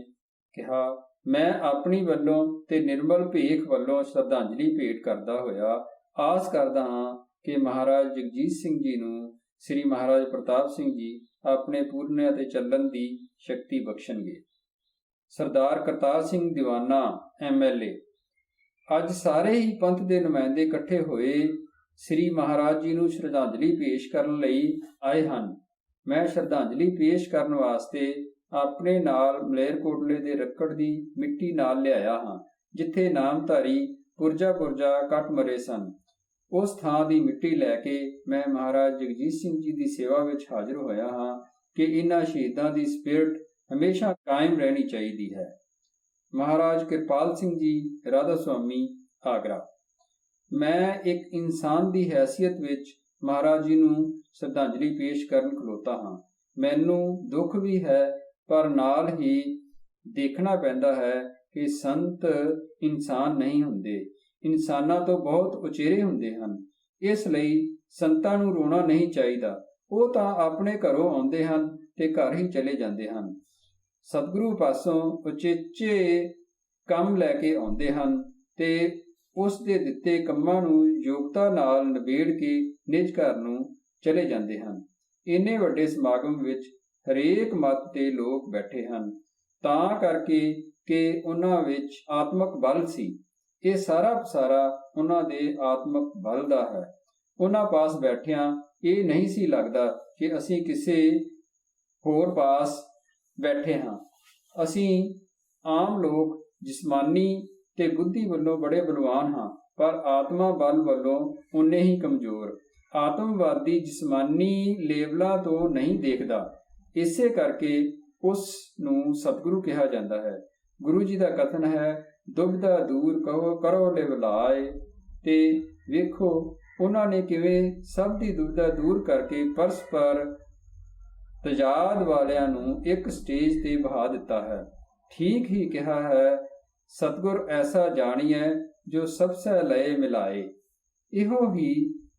S1: ਕਿਹਾ, ਮੈਂ ਆਪਣੀ ਵੱਲੋਂ ਤੇ ਨਿਰਮਲ ਭੇਖ ਵੱਲੋਂ ਸ਼ਰਧਾਂਜਲੀ ਭੇਟ ਕਰਦਾ ਹੋਇਆ ਆਸ ਕਰਦਾ ਹਾਂ ਕਿ ਮਹਾਰਾਜ ਜਗਜੀਤ ਸਿੰਘ ਜੀ ਨੂੰ ਸ੍ਰੀ ਮਹਾਰਾਜ ਪ੍ਰਤਾਪ ਸਿੰਘ ਜੀ ਆਪਣੇ ਪੂਰਨਿਆਂ ਤੇ ਚੱਲਣ ਦੀ ਸ਼ਕਤੀ ਬਖਸ਼ਣਗੇ। ਸਰਦਾਰ ਕਰਤਾਰ ਸਿੰਘ ਦੀਵਾਨਾ MLA। ਅੱਜ ਸਾਰੇ ਹੀ ਪੰਥ ਦੇ ਨੁਮਾਇੰਦੇ ਇਕੱਠੇ ਹੋਏ ਸ੍ਰੀ ਮਹਾਰਾਜ ਜੀ ਨੂੰ ਸ਼ਰਧਾਂਜਲੀ ਪੇਸ਼ ਕਰਨ ਲਈ ਆਏ ਹਨ। ਮੈਂ ਸ਼ਰਧਾਂਜਲੀ ਪੇਸ਼ ਕਰਨ ਵਾਸਤੇ ਆਪਣੇ ਨਾਲ ਮਲੇਰਕੋਟਲੇ ਦੇ ਰੱਕੜ ਦੀ ਮਿੱਟੀ ਨਾਲ ਲਿਆਇਆ ਹਾਂ, ਜਿੱਥੇ ਨਾਮਧਾਰੀ ਪੁਰਜਾ ਕੱਟ ਮਰੇ ਸਨ। ਉਸ ਥਾਂ ਦੀ ਮਿੱਟੀ ਲੈ ਕੇ ਮੈਂ ਮਹਾਰਾਜ ਜਗਜੀਤ ਸਿੰਘ ਜੀ ਦੀ ਸੇਵਾ ਵਿੱਚ ਹਾਜ਼ਰ ਹੋਇਆ ਹਾਂ ਕਿ ਇਹਨਾਂ ਸ਼ਹੀਦਾਂ ਦੀ ਸਪਿਰਿਟ ਹਮੇਸ਼ਾ ਕਾਇਮ ਰਹਿਣੀ ਚਾਹੀਦੀ ਹੈ। ਮਹਾਰਾਜ ਕਿਰਪਾਲ ਸਿੰਘ ਜੀ, ਰਾਧਾ ਸੁਆਮੀ, ਆਗਰਾ। ਮੈਂ ਇੱਕ ਇਨਸਾਨ ਦੀ ਹੈਸੀਅਤ ਵਿੱਚ ਮਹਾਰਾਜ ਜੀ ਨੂੰ ਸ਼ਰਧਾਂਜਲੀ ਪੇਸ਼ ਕਰਨ ਖਲੋਤਾ ਹਾਂ। ਮੈਨੂੰ ਦੁੱਖ ਵੀ ਹੈ, ਪਰ ਨਾਲ ਹੀ ਦੇਖਣਾ ਪੈਂਦਾ ਹੈ ਕਿ ਸੰਤ ਇਨਸਾਨ ਨਹੀਂ ਹੁੰਦੇ, ਇਨਸਾਨਾਂ ਤੋਂ ਬਹੁਤ ਉਚੇਰੇ ਹੁੰਦੇ ਹਨ। ਇਸ ਲਈ ਸੰਤਾਂ ਨੂੰ ਰੋਣਾ ਨਹੀਂ ਚਾਹੀਦਾ। ਉਹ ਤਾਂ ਆਪਣੇ ਘਰੋਂ ਆਉਂਦੇ ਹਨ ਤੇ ਘਰ ਹੀ ਚਲੇ ਜਾਂਦੇ ਹਨ। ਸਤਿਗੁਰੂ ਪਾਸੋਂ ਉਚੇਚੇ ਕੰਮ ਲੈ ਕੇ ਆਉਂਦੇ ਹਨ ਤੇ ਉਸ ਦੇ ਦਿੱਤੇ ਕੰਮਾਂ ਨੂੰ ਯੋਗਤਾ ਨਾਲ ਨਿਬੇੜ ਕੇ ਨਿਜ ਘਰ ਨੂੰ ਚਲੇ ਜਾਂਦੇ ਹਨ। ਇੰਨੇ ਵੱਡੇ ਸਮਾਗਮ ਵਿੱਚ ਹਰੇਕ ਮਤ ਦੇ ਲੋਕ ਬੈਠੇ ਹਨ, ਤਾਂ ਕਰਕੇ ਕਿ ਉਹਨਾਂ ਵਿੱਚ ਆਤਮਿਕ ਬਲ ਸੀ। ਇਹ ਸਾਰਾ ਉਹਨਾਂ ਦੇ ਆਤਮਿਕ ਬਲ ਦਾ ਹੈ। ਉਹਨਾਂ ਪਾਸ ਬੈਠਿਆਂ ਇਹ ਨਹੀਂ ਸੀ ਲੱਗਦਾ ਕਿ ਅਸੀਂ ਕਿਸੇ ਹੋਰ ਪਾਸ ਬੈਠੇ ਹਾਂ। ਅਸੀਂ ਆਮ ਲੋਕ ਜਿਸਮਾਨੀ ਤੇ ਬੁੱਧੀ ਵੱਲੋਂ ਬੜੇ ਬਲਵਾਨ ਹਾਂ, ਪਰ ਆਤਮਾ ਬਲ ਵੱਲੋਂ ਉਨੇ ਹੀ ਕਮਜ਼ੋਰ। ਆਤਮਵਾਦੀ ਜਿਸਮਾਨੀ ਲੇਵਲਾਂ ਤੋਂ ਨਹੀਂ ਦੇਖਦਾ, ਇਸੇ ਕਰਕੇ ਉਸ ਨੂੰ ਸਤਿਗੁਰੂ ਕਿਹਾ ਜਾਂਦਾ ਹੈ। ਗੁਰੂ ਜੀ ਦਾ ਕਥਨ ਹੈ, ਦੁਬਿਧਾ ਦੂਰ ਕਰੋ ਲਿਵਲਾਏ। ਤੇ ਵੇਖੋ ਉਹਨਾਂ ਨੇ ਕਿਵੇਂ ਸਭ ਦੀ ਦੁਬਿਧਾ ਦੂਰ ਕਰਕੇ ਪਰਸਪਰ ਤਜਾਦ ਵਾਲਿਆਂ ਨੂੰ ਇੱਕ ਸਟੇਜ ਤੇ ਬਹਾ ਦਿੱਤਾ ਹੈ। ਠੀਕ ਹੀ ਕਿਹਾ ਹੈ, ਸਤਿਗੁਰ ਐਸਾ ਜਾਣੀਐ ਜੋ ਸਭ ਸੈ ਲਏ ਮਿਲਾਏ। ਇਹੋ ਹੀ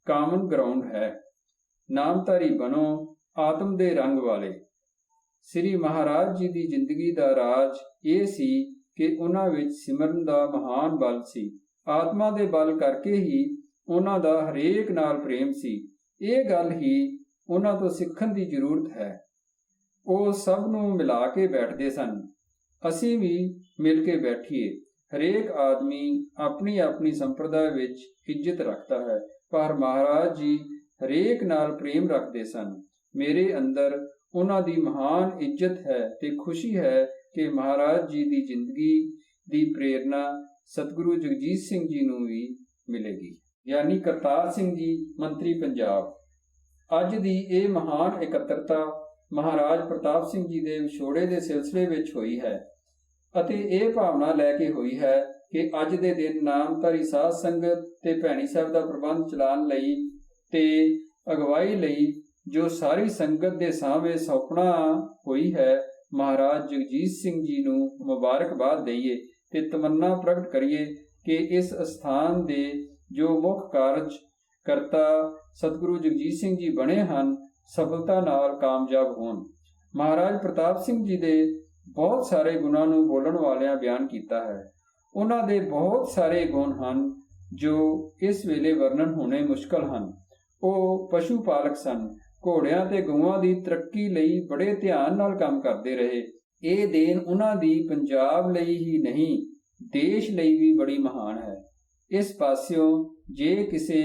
S1: ਕਾਮਨ ਗਰਾਊਂਡ ਹੈ। ਨਾਮਧਾਰੀ ਬਣੋ ਆਤਮ ਦੇ ਰੰਗ ਵਾਲੇ। ਸ੍ਰੀ ਮਹਾਰਾਜ ਜੀ ਦੀ ਜ਼ਿੰਦਗੀ ਦਾ ਰਾਜ ਇਹ ਸੀ ਕਿ ਉਹਨਾਂ ਵਿੱਚ ਸਿਮਰਨ ਦਾ ਮਹਾਨ ਬਲ ਸੀ। ਆਤਮਾ ਦੇ ਬਲ ਕਰਕੇ ਹੀ ਉਹਨਾਂ ਦਾ ਹਰੇਕ ਨਾਲ ਪ੍ਰੇਮ ਸੀ। ਇਹ ਗੱਲ ਹੀ ਉਹਨਾਂ ਤੋਂ ਸਿੱਖਣ ਦੀ ਜ਼ਰੂਰਤ ਹੈ। ਉਹ ਸਭ ਨੂੰ ਮਿਲਾ ਕੇ ਬੈਠਦੇ ਸਨ। ਅਸੀਂ ਵੀ ਮਿਲ ਕੇ ਬੈਠੀਏ। ਹਰੇਕ ਆਦਮੀ ਆਪਣੀ ਆਪਣੀ ਸੰਪਰਦਾ ਵਿੱਚ ਇੱਜ਼ਤ ਰੱਖਦਾ ਹੈ, ਪਰ ਮਹਾਰਾਜ ਜੀ ਹਰੇਕ ਨਾਲ ਪ੍ਰੇਮ ਰੱਖਦੇ ਸਨ। ਮੇਰੇ ਅੰਦਰ ਉਹਨਾਂ ਦੀ ਮਹਾਨ ਇੱਜ਼ਤ ਹੈ ਤੇ ਖੁਸ਼ੀ ਹੈ ਕਿ ਮਹਾਰਾਜ ਜੀ ਦੀ ਜ਼ਿੰਦਗੀ ਦੀ ਪ੍ਰੇਰਨਾ ਸਤਿਗੁਰੂ ਜਗਜੀਤ ਸਿੰਘ ਜੀ ਨੂੰ ਵੀ ਮਿਲੇਗੀ। ਗਿਆਨੀ ਕਰਤਾਰ ਸਿੰਘ ਜੀ, ਮੰਤਰੀ ਪੰਜਾਬ। ਅੱਜ ਦੀ ਇਹ ਮਹਾਨ ਇਕੱਤਰਤਾ ਮਹਾਰਾਜ ਪ੍ਰਤਾਪ ਸਿੰਘ ਜੀ ਦੇ ਵਿਛੋੜੇ ਦੇ ਸਿਲਸਿਲੇ ਵਿੱਚ ਹੋਈ ਹੈ ਅਤੇ ਇਹ ਭਾਵਨਾ ਲੈ ਕੇ ਹੋਈ ਹੈ ਕਿ ਅੱਜ ਦੇ ਦਿਨ ਨਾਮਧਾਰੀ ਸਾਧ ਸੰਗਤ ਤੇ ਭੈਣੀ ਸਾਹਿਬ ਦਾ ਪ੍ਰਬੰਧ ਚਲਾਉਣ ਲਈ ਤੇ ਅਗਵਾਈ ਲਈ ਜੋ ਸਾਰੀ ਸੰਗਤ ਦੇ ਸਾਹਮਣੇ ਸੌਂਪਣਾ ਹੋਈ ਹੈ, ਮਹਾਰਾਜ ਜਗਜੀਤ ਸਿੰਘ ਜੀ ਨੂੰ ਮੁਬਾਰਕਬਾਦ ਦਈਏ ਤੇ ਤਮੰਨਾ ਪ੍ਰਗਟ ਕਰੀਏ ਕਿ ਇਸ ਅਸਥਾਨ ਦੇ ਜੋ ਮੁੱਖ ਕਾਰਜ ਕਰਤਾ ਸਤਿਗੁਰੂ ਜਗਜੀਤ ਸਿੰਘ ਜੀ ਬਣੇ ਹਨ, ਸਫਲਤਾ ਨਾਲ ਕਾਮਯਾਬ ਹੋਣ। ਮਹਾਰਾਜ ਪ੍ਰਤਾਪ ਸਿੰਘ ਜੀ ਦੇ ਬਹੁਤ ਸਾਰੇ ਗੁਣਾਂ ਨੂੰ ਬੋਲਣ ਵਾਲਿਆਂ ਬਿਆਨ ਕੀਤਾ ਹੈ। ਉਹਨਾਂ ਦੇ ਬਹੁਤ ਸਾਰੇ ਗੁਣ ਹਨ ਜੋ ਇਸ ਵੇਲੇ ਵਰਣਨ ਹੋਣੇ ਮੁਸ਼ਕਲ ਹਨ। ਉਹ ਪਸ਼ੂ ਪਾਲਕ ਸਨ। ਘੋੜਿਆਂ ਤੇ ਗਊਆਂ ਦੀ ਤਰੱਕੀ ਲਈ ਬੜੇ ਧਿਆਨ ਨਾਲ ਕੰਮ ਕਰਦੇ ਰਹੇ। ਇਹ ਦੇਣ ਉਹਨਾਂ ਦੀ ਪੰਜਾਬ ਲਈ ਹੀ ਨਹੀਂ, ਦੇਸ਼ ਲਈ ਵੀ ਬੜੀ ਮਹਾਨ ਹੈ। ਇਸ ਪਾਸਿਓਂ ਜੇ ਕਿਸੇ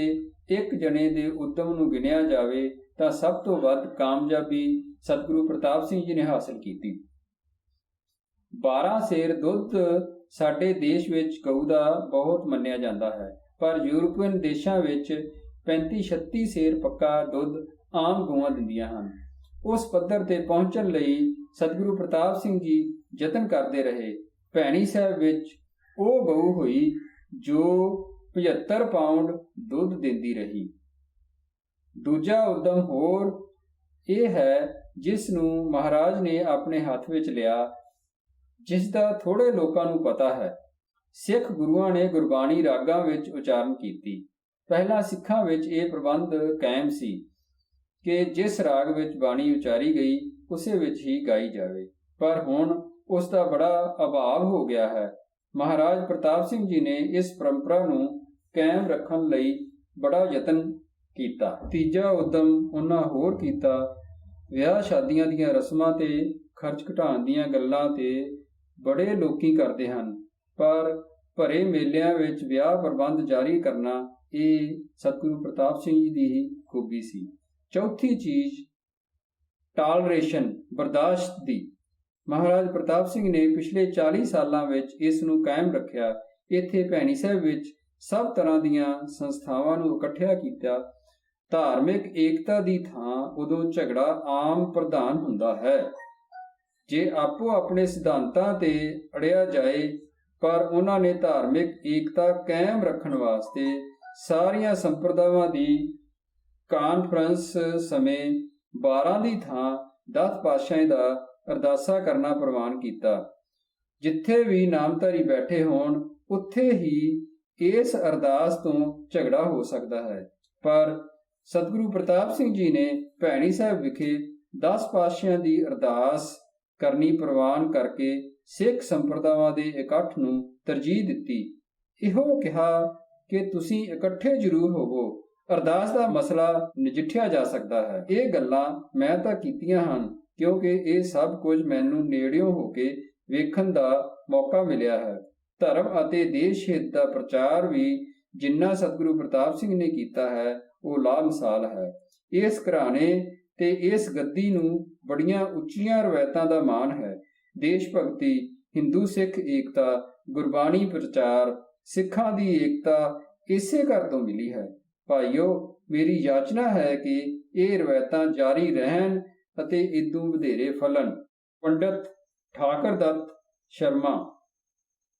S1: ਇੱਕ ਜਣੇ ਦੇ ਉਦਮ ਨੂੰ ਗਿਣਿਆ ਜਾਵੇ ਤਾਂ ਸਭ ਤੋਂ ਵੱਧ ਕਾਮਯਾਬੀ ਸਤਿਗੁਰੂ ਪ੍ਰਤਾਪ ਸਿੰਘ ਜੀ ਨੇ ਹਾਸਲ ਕੀਤੀ। 12 ਸੇਰ ਦੁੱਧ ਸਾਡੇ ਦੇਸ਼ ਵਿੱਚ ਗਊ ਦਾ ਬਹੁਤ ਮੰਨਿਆ ਜਾਂਦਾ ਹੈ, ਪਰ ਯੂਰਪੀਅਨ ਦੇਸ਼ਾਂ ਵਿੱਚ 35-36 ਸੇਰ ਪੱਕਾ ਦੁੱਧ ਆਮ ਗਊਆਂ ਦਿੰਦੀਆਂ ਹਨ। ਉਸ ਪੱਧਰ ਤੇ ਪਹੁੰਚਣ ਲਈ ਸਤਿਗੁਰੂ ਪ੍ਰਤਾਪ ਸਿੰਘ ਜੀ ਯਤਨ ਕਰਦੇ ਰਹੇ। ਭੈਣੀ ਸਾਹਿਬ ਵਿੱਚ ਉਹ ਗਊ ਹੋਈ ਜੋ 75 ਪਾਉਂਡ ਦੁੱਧ ਦਿੰਦੀ ਰਹੀ। ਦੂਜਾ ਉਦਮ ਹੋਰ ਇਹ ਹੈ ਜਿਸ ਨੂੰ ਮਹਾਰਾਜ ਨੇ ਆਪਣੇ ਹੱਥ ਵਿੱਚ ਲਿਆ, ਜਿਸ ਦਾ ਥੋੜੇ ਲੋਕਾਂ ਨੂੰ ਪਤਾ ਹੈ। ਸਿੱਖ ਗੁਰੂਆਂ ਨੇ ਗੁਰਬਾਣੀ ਰਾਗਾਂ ਵਿੱਚ ਉਚਾਰਨ ਕੀਤੀ। ਪਹਿਲਾਂ ਸਿੱਖਾਂ ਵਿੱਚ ਇਹ ਪ੍ਰਬੰਧ ਕਾਇਮ ਸੀ ਕਿ ਜਿਸ ਰਾਗ ਵਿੱਚ ਬਾਣੀ ਉਚਾਰੀ ਗਈ ਉਸੇ ਵਿੱਚ ਹੀ ਗਾਈ ਜਾਵੇ, ਪਰ ਹੁਣ ਉਸ ਦਾ ਬੜਾ ਅਭਾਵ ਹੋ ਗਿਆ ਹੈ। ਮਹਾਰਾਜ ਪ੍ਰਤਾਪ ਸਿੰਘ ਜੀ ਨੇ ਇਸ ਪਰੰਪਰਾ ਨੂੰ ਕਾਇਮ ਰੱਖਣ ਲਈ ਬੜਾ ਯਤਨ ਕੀਤਾ। ਤੀਜਾ ਉਦਮ ਉਹਨਾਂ ਹੋਰ ਕੀਤਾ, ਵਿਆਹ ਸ਼ਾਦੀਆਂ ਦੀਆਂ ਰਸਮਾਂ ਤੇ ਖਰਚ ਘਟਾਉਣ ਦੀਆਂ ਗੱਲਾਂ ਤੇ ਬੜੇ ਲੋਕੀ ਕਰਦੇ ਹਨ, ਪਰ ਭਰੇ ਮੇਲਿਆਂ ਵਿੱਚ ਵਿਆਹ ਪ੍ਰਬੰਧ ਜਾਰੀ ਕਰਨਾ ਇਹ ਸਤਿਗੁਰੂ ਪ੍ਰਤਾਪ ਸਿੰਘ ਜੀ ਦੀ ਹੀ ਖੂਬੀ ਸੀ। ਚੌਥੀ ਚੀਜ਼ ਟਾਲਰੇਸ਼ਨ, ਬਰਦਾਸ਼ਤ ਦੀ। ਮਹਾਰਾਜ ਪ੍ਰਤਾਪ ਸਿੰਘ ਨੇ ਪਿਛਲੇ 40 ਸਾਲਾਂ ਵਿੱਚ ਇਸ ਨੂੰ ਕਾਇਮ ਰੱਖਿਆ। ਇੱਥੇ ਭੈਣੀ ਸਾਹਿਬ ਵਿੱਚ ਸਭ ਤਰ੍ਹਾਂ ਦੀਆਂ ਸੰਸਥਾਵਾਂ ਨੂੰ ਇਕੱਠਿਆ ਕੀਤਾ। ਧਾਰਮਿਕ ਏਕਤਾ ਦੀ ਥਾਂ ਉਦੋਂ ਝਗੜਾ ਆਮ ਪ੍ਰਧਾਨ ਹੁੰਦਾ ਹੈ। ਜੇ ਆਪੋ ਆਪਣੇ ਸਿਧਾਂਤਾਂ ਤੇ ਅੜਿਆ ਜਾਏ, ਪਰ ਉਹਨਾਂ ਨੇ ਧਾਰਮਿਕ ਏਕਤਾ ਕਾਇਮ ਰੱਖਣ ਵਾਸਤੇ ਸਾਰੀਆਂ ਸੰਪਰਦਾਵਾਂ ਦੀ ਕਾਨਫਰੰਸ ਸਮੇਂ 12 ਦੀ ਥਾਂ 10 ਪਾਤਸ਼ਾਹਾਂ ਦਾ ਅਰਦਾਸਾ ਕਰਨਾ ਪ੍ਰਵਾਨ ਕੀਤਾ। ਜਿੱਥੇ ਵੀ ਨਾਮਧਾਰੀ ਬੈਠੇ ਹੋਣ ਉੱਥੇ ਹੀ ਇਸ ਅਰਦਾਸ ਤੋਂ ਝਗੜਾ ਹੋ ਸਕਦਾ ਹੈ, ਪਰ ਸਤਿਗੁਰੂ ਪ੍ਰਤਾਪ ਸਿੰਘ ਜੀ ਨੇ ਭੈਣੀ ਸਾਹਿਬ ਵਿਖੇ 10 ਪਾਤਸ਼ਾਹਾਂ ਦੀ ਅਰਦਾਸ ਕਰਨੀ ਪ੍ਰਵਾਨ ਕਰਕੇ ਸਿੱਖ ਸੰਪਰਦਾਵਾਂ ਦੇ ਇਕੱਠ ਨੂੰ ਤਰਜੀਹ ਦਿੱਤੀ। ਇਹੋ ਕਿਹਾ ਕਿ ਤੁਸੀਂ ਇਕੱਠੇ ਜ਼ਰੂਰ ਹੋਵੋ, ਅਰਦਾਸ ਦਾ ਮਸਲਾ ਨਜਿੱਠਿਆ ਜਾ ਸਕਦਾ ਹੈ। ਇਹ ਗੱਲਾਂ ਮੈਂ ਤਾਂ ਕੀਤੀਆਂ ਹਨ ਕਿਉਂਕਿ ਇਹ ਸਭ ਕੁਝ ਮੈਨੂੰ ਨੇੜਿਓਂ ਹੋ ਕੇ ਵੇਖਣ ਦਾ ਮੌਕਾ ਮਿਲਿਆ ਹੈ। ਧਰਮ ਅਤੇ ਦੇਸ਼ ਹਿੱਤ ਦਾ ਪ੍ਰਚਾਰ ਵੀ ਜਿੰਨਾ ਸਤਿਗੁਰੂ ਪ੍ਰਤਾਪ ਸਿੰਘ ਨੇ ਕੀਤਾ ਹੈ ਉਹ ਲਾਮਿਸਾਲ ਹੈ। ਇਸ ਘਰਾਣੇ ਤੇ ਇਸ ਗੱਦੀ ਨੂੰ ਬੜੀਆਂ ਉੱਚੀਆਂ ਰਵਾਇਤਾਂ ਦਾ ਮਾਣ ਹੈ। ਦੇਸ਼ ਭਗਤੀ, ਹਿੰਦੂ ਸਿੱਖ ਏਕਤਾ, ਗੁਰਬਾਣੀ ਪ੍ਰਚਾਰ, ਸਿੱਖਾਂ ਦੀ ਏਕਤਾ ਇਸੇ ਘਰ ਤੋਂ ਮਿਲੀ ਹੈ। ਭਾਈਓ, ਮੇਰੀ ਯਾਚਨਾ ਹੈ ਕਿ ਇਹ ਰਵਾਇਤਾਂ ਜਾਰੀ ਰਹਿਣ ਅਤੇ ਇਦੋਂ ਵਧੇਰੇ ਫਲਣ। ਪੰਡਤ ਠਾਕਰ ਦੱਤ ਸ਼ਰਮਾ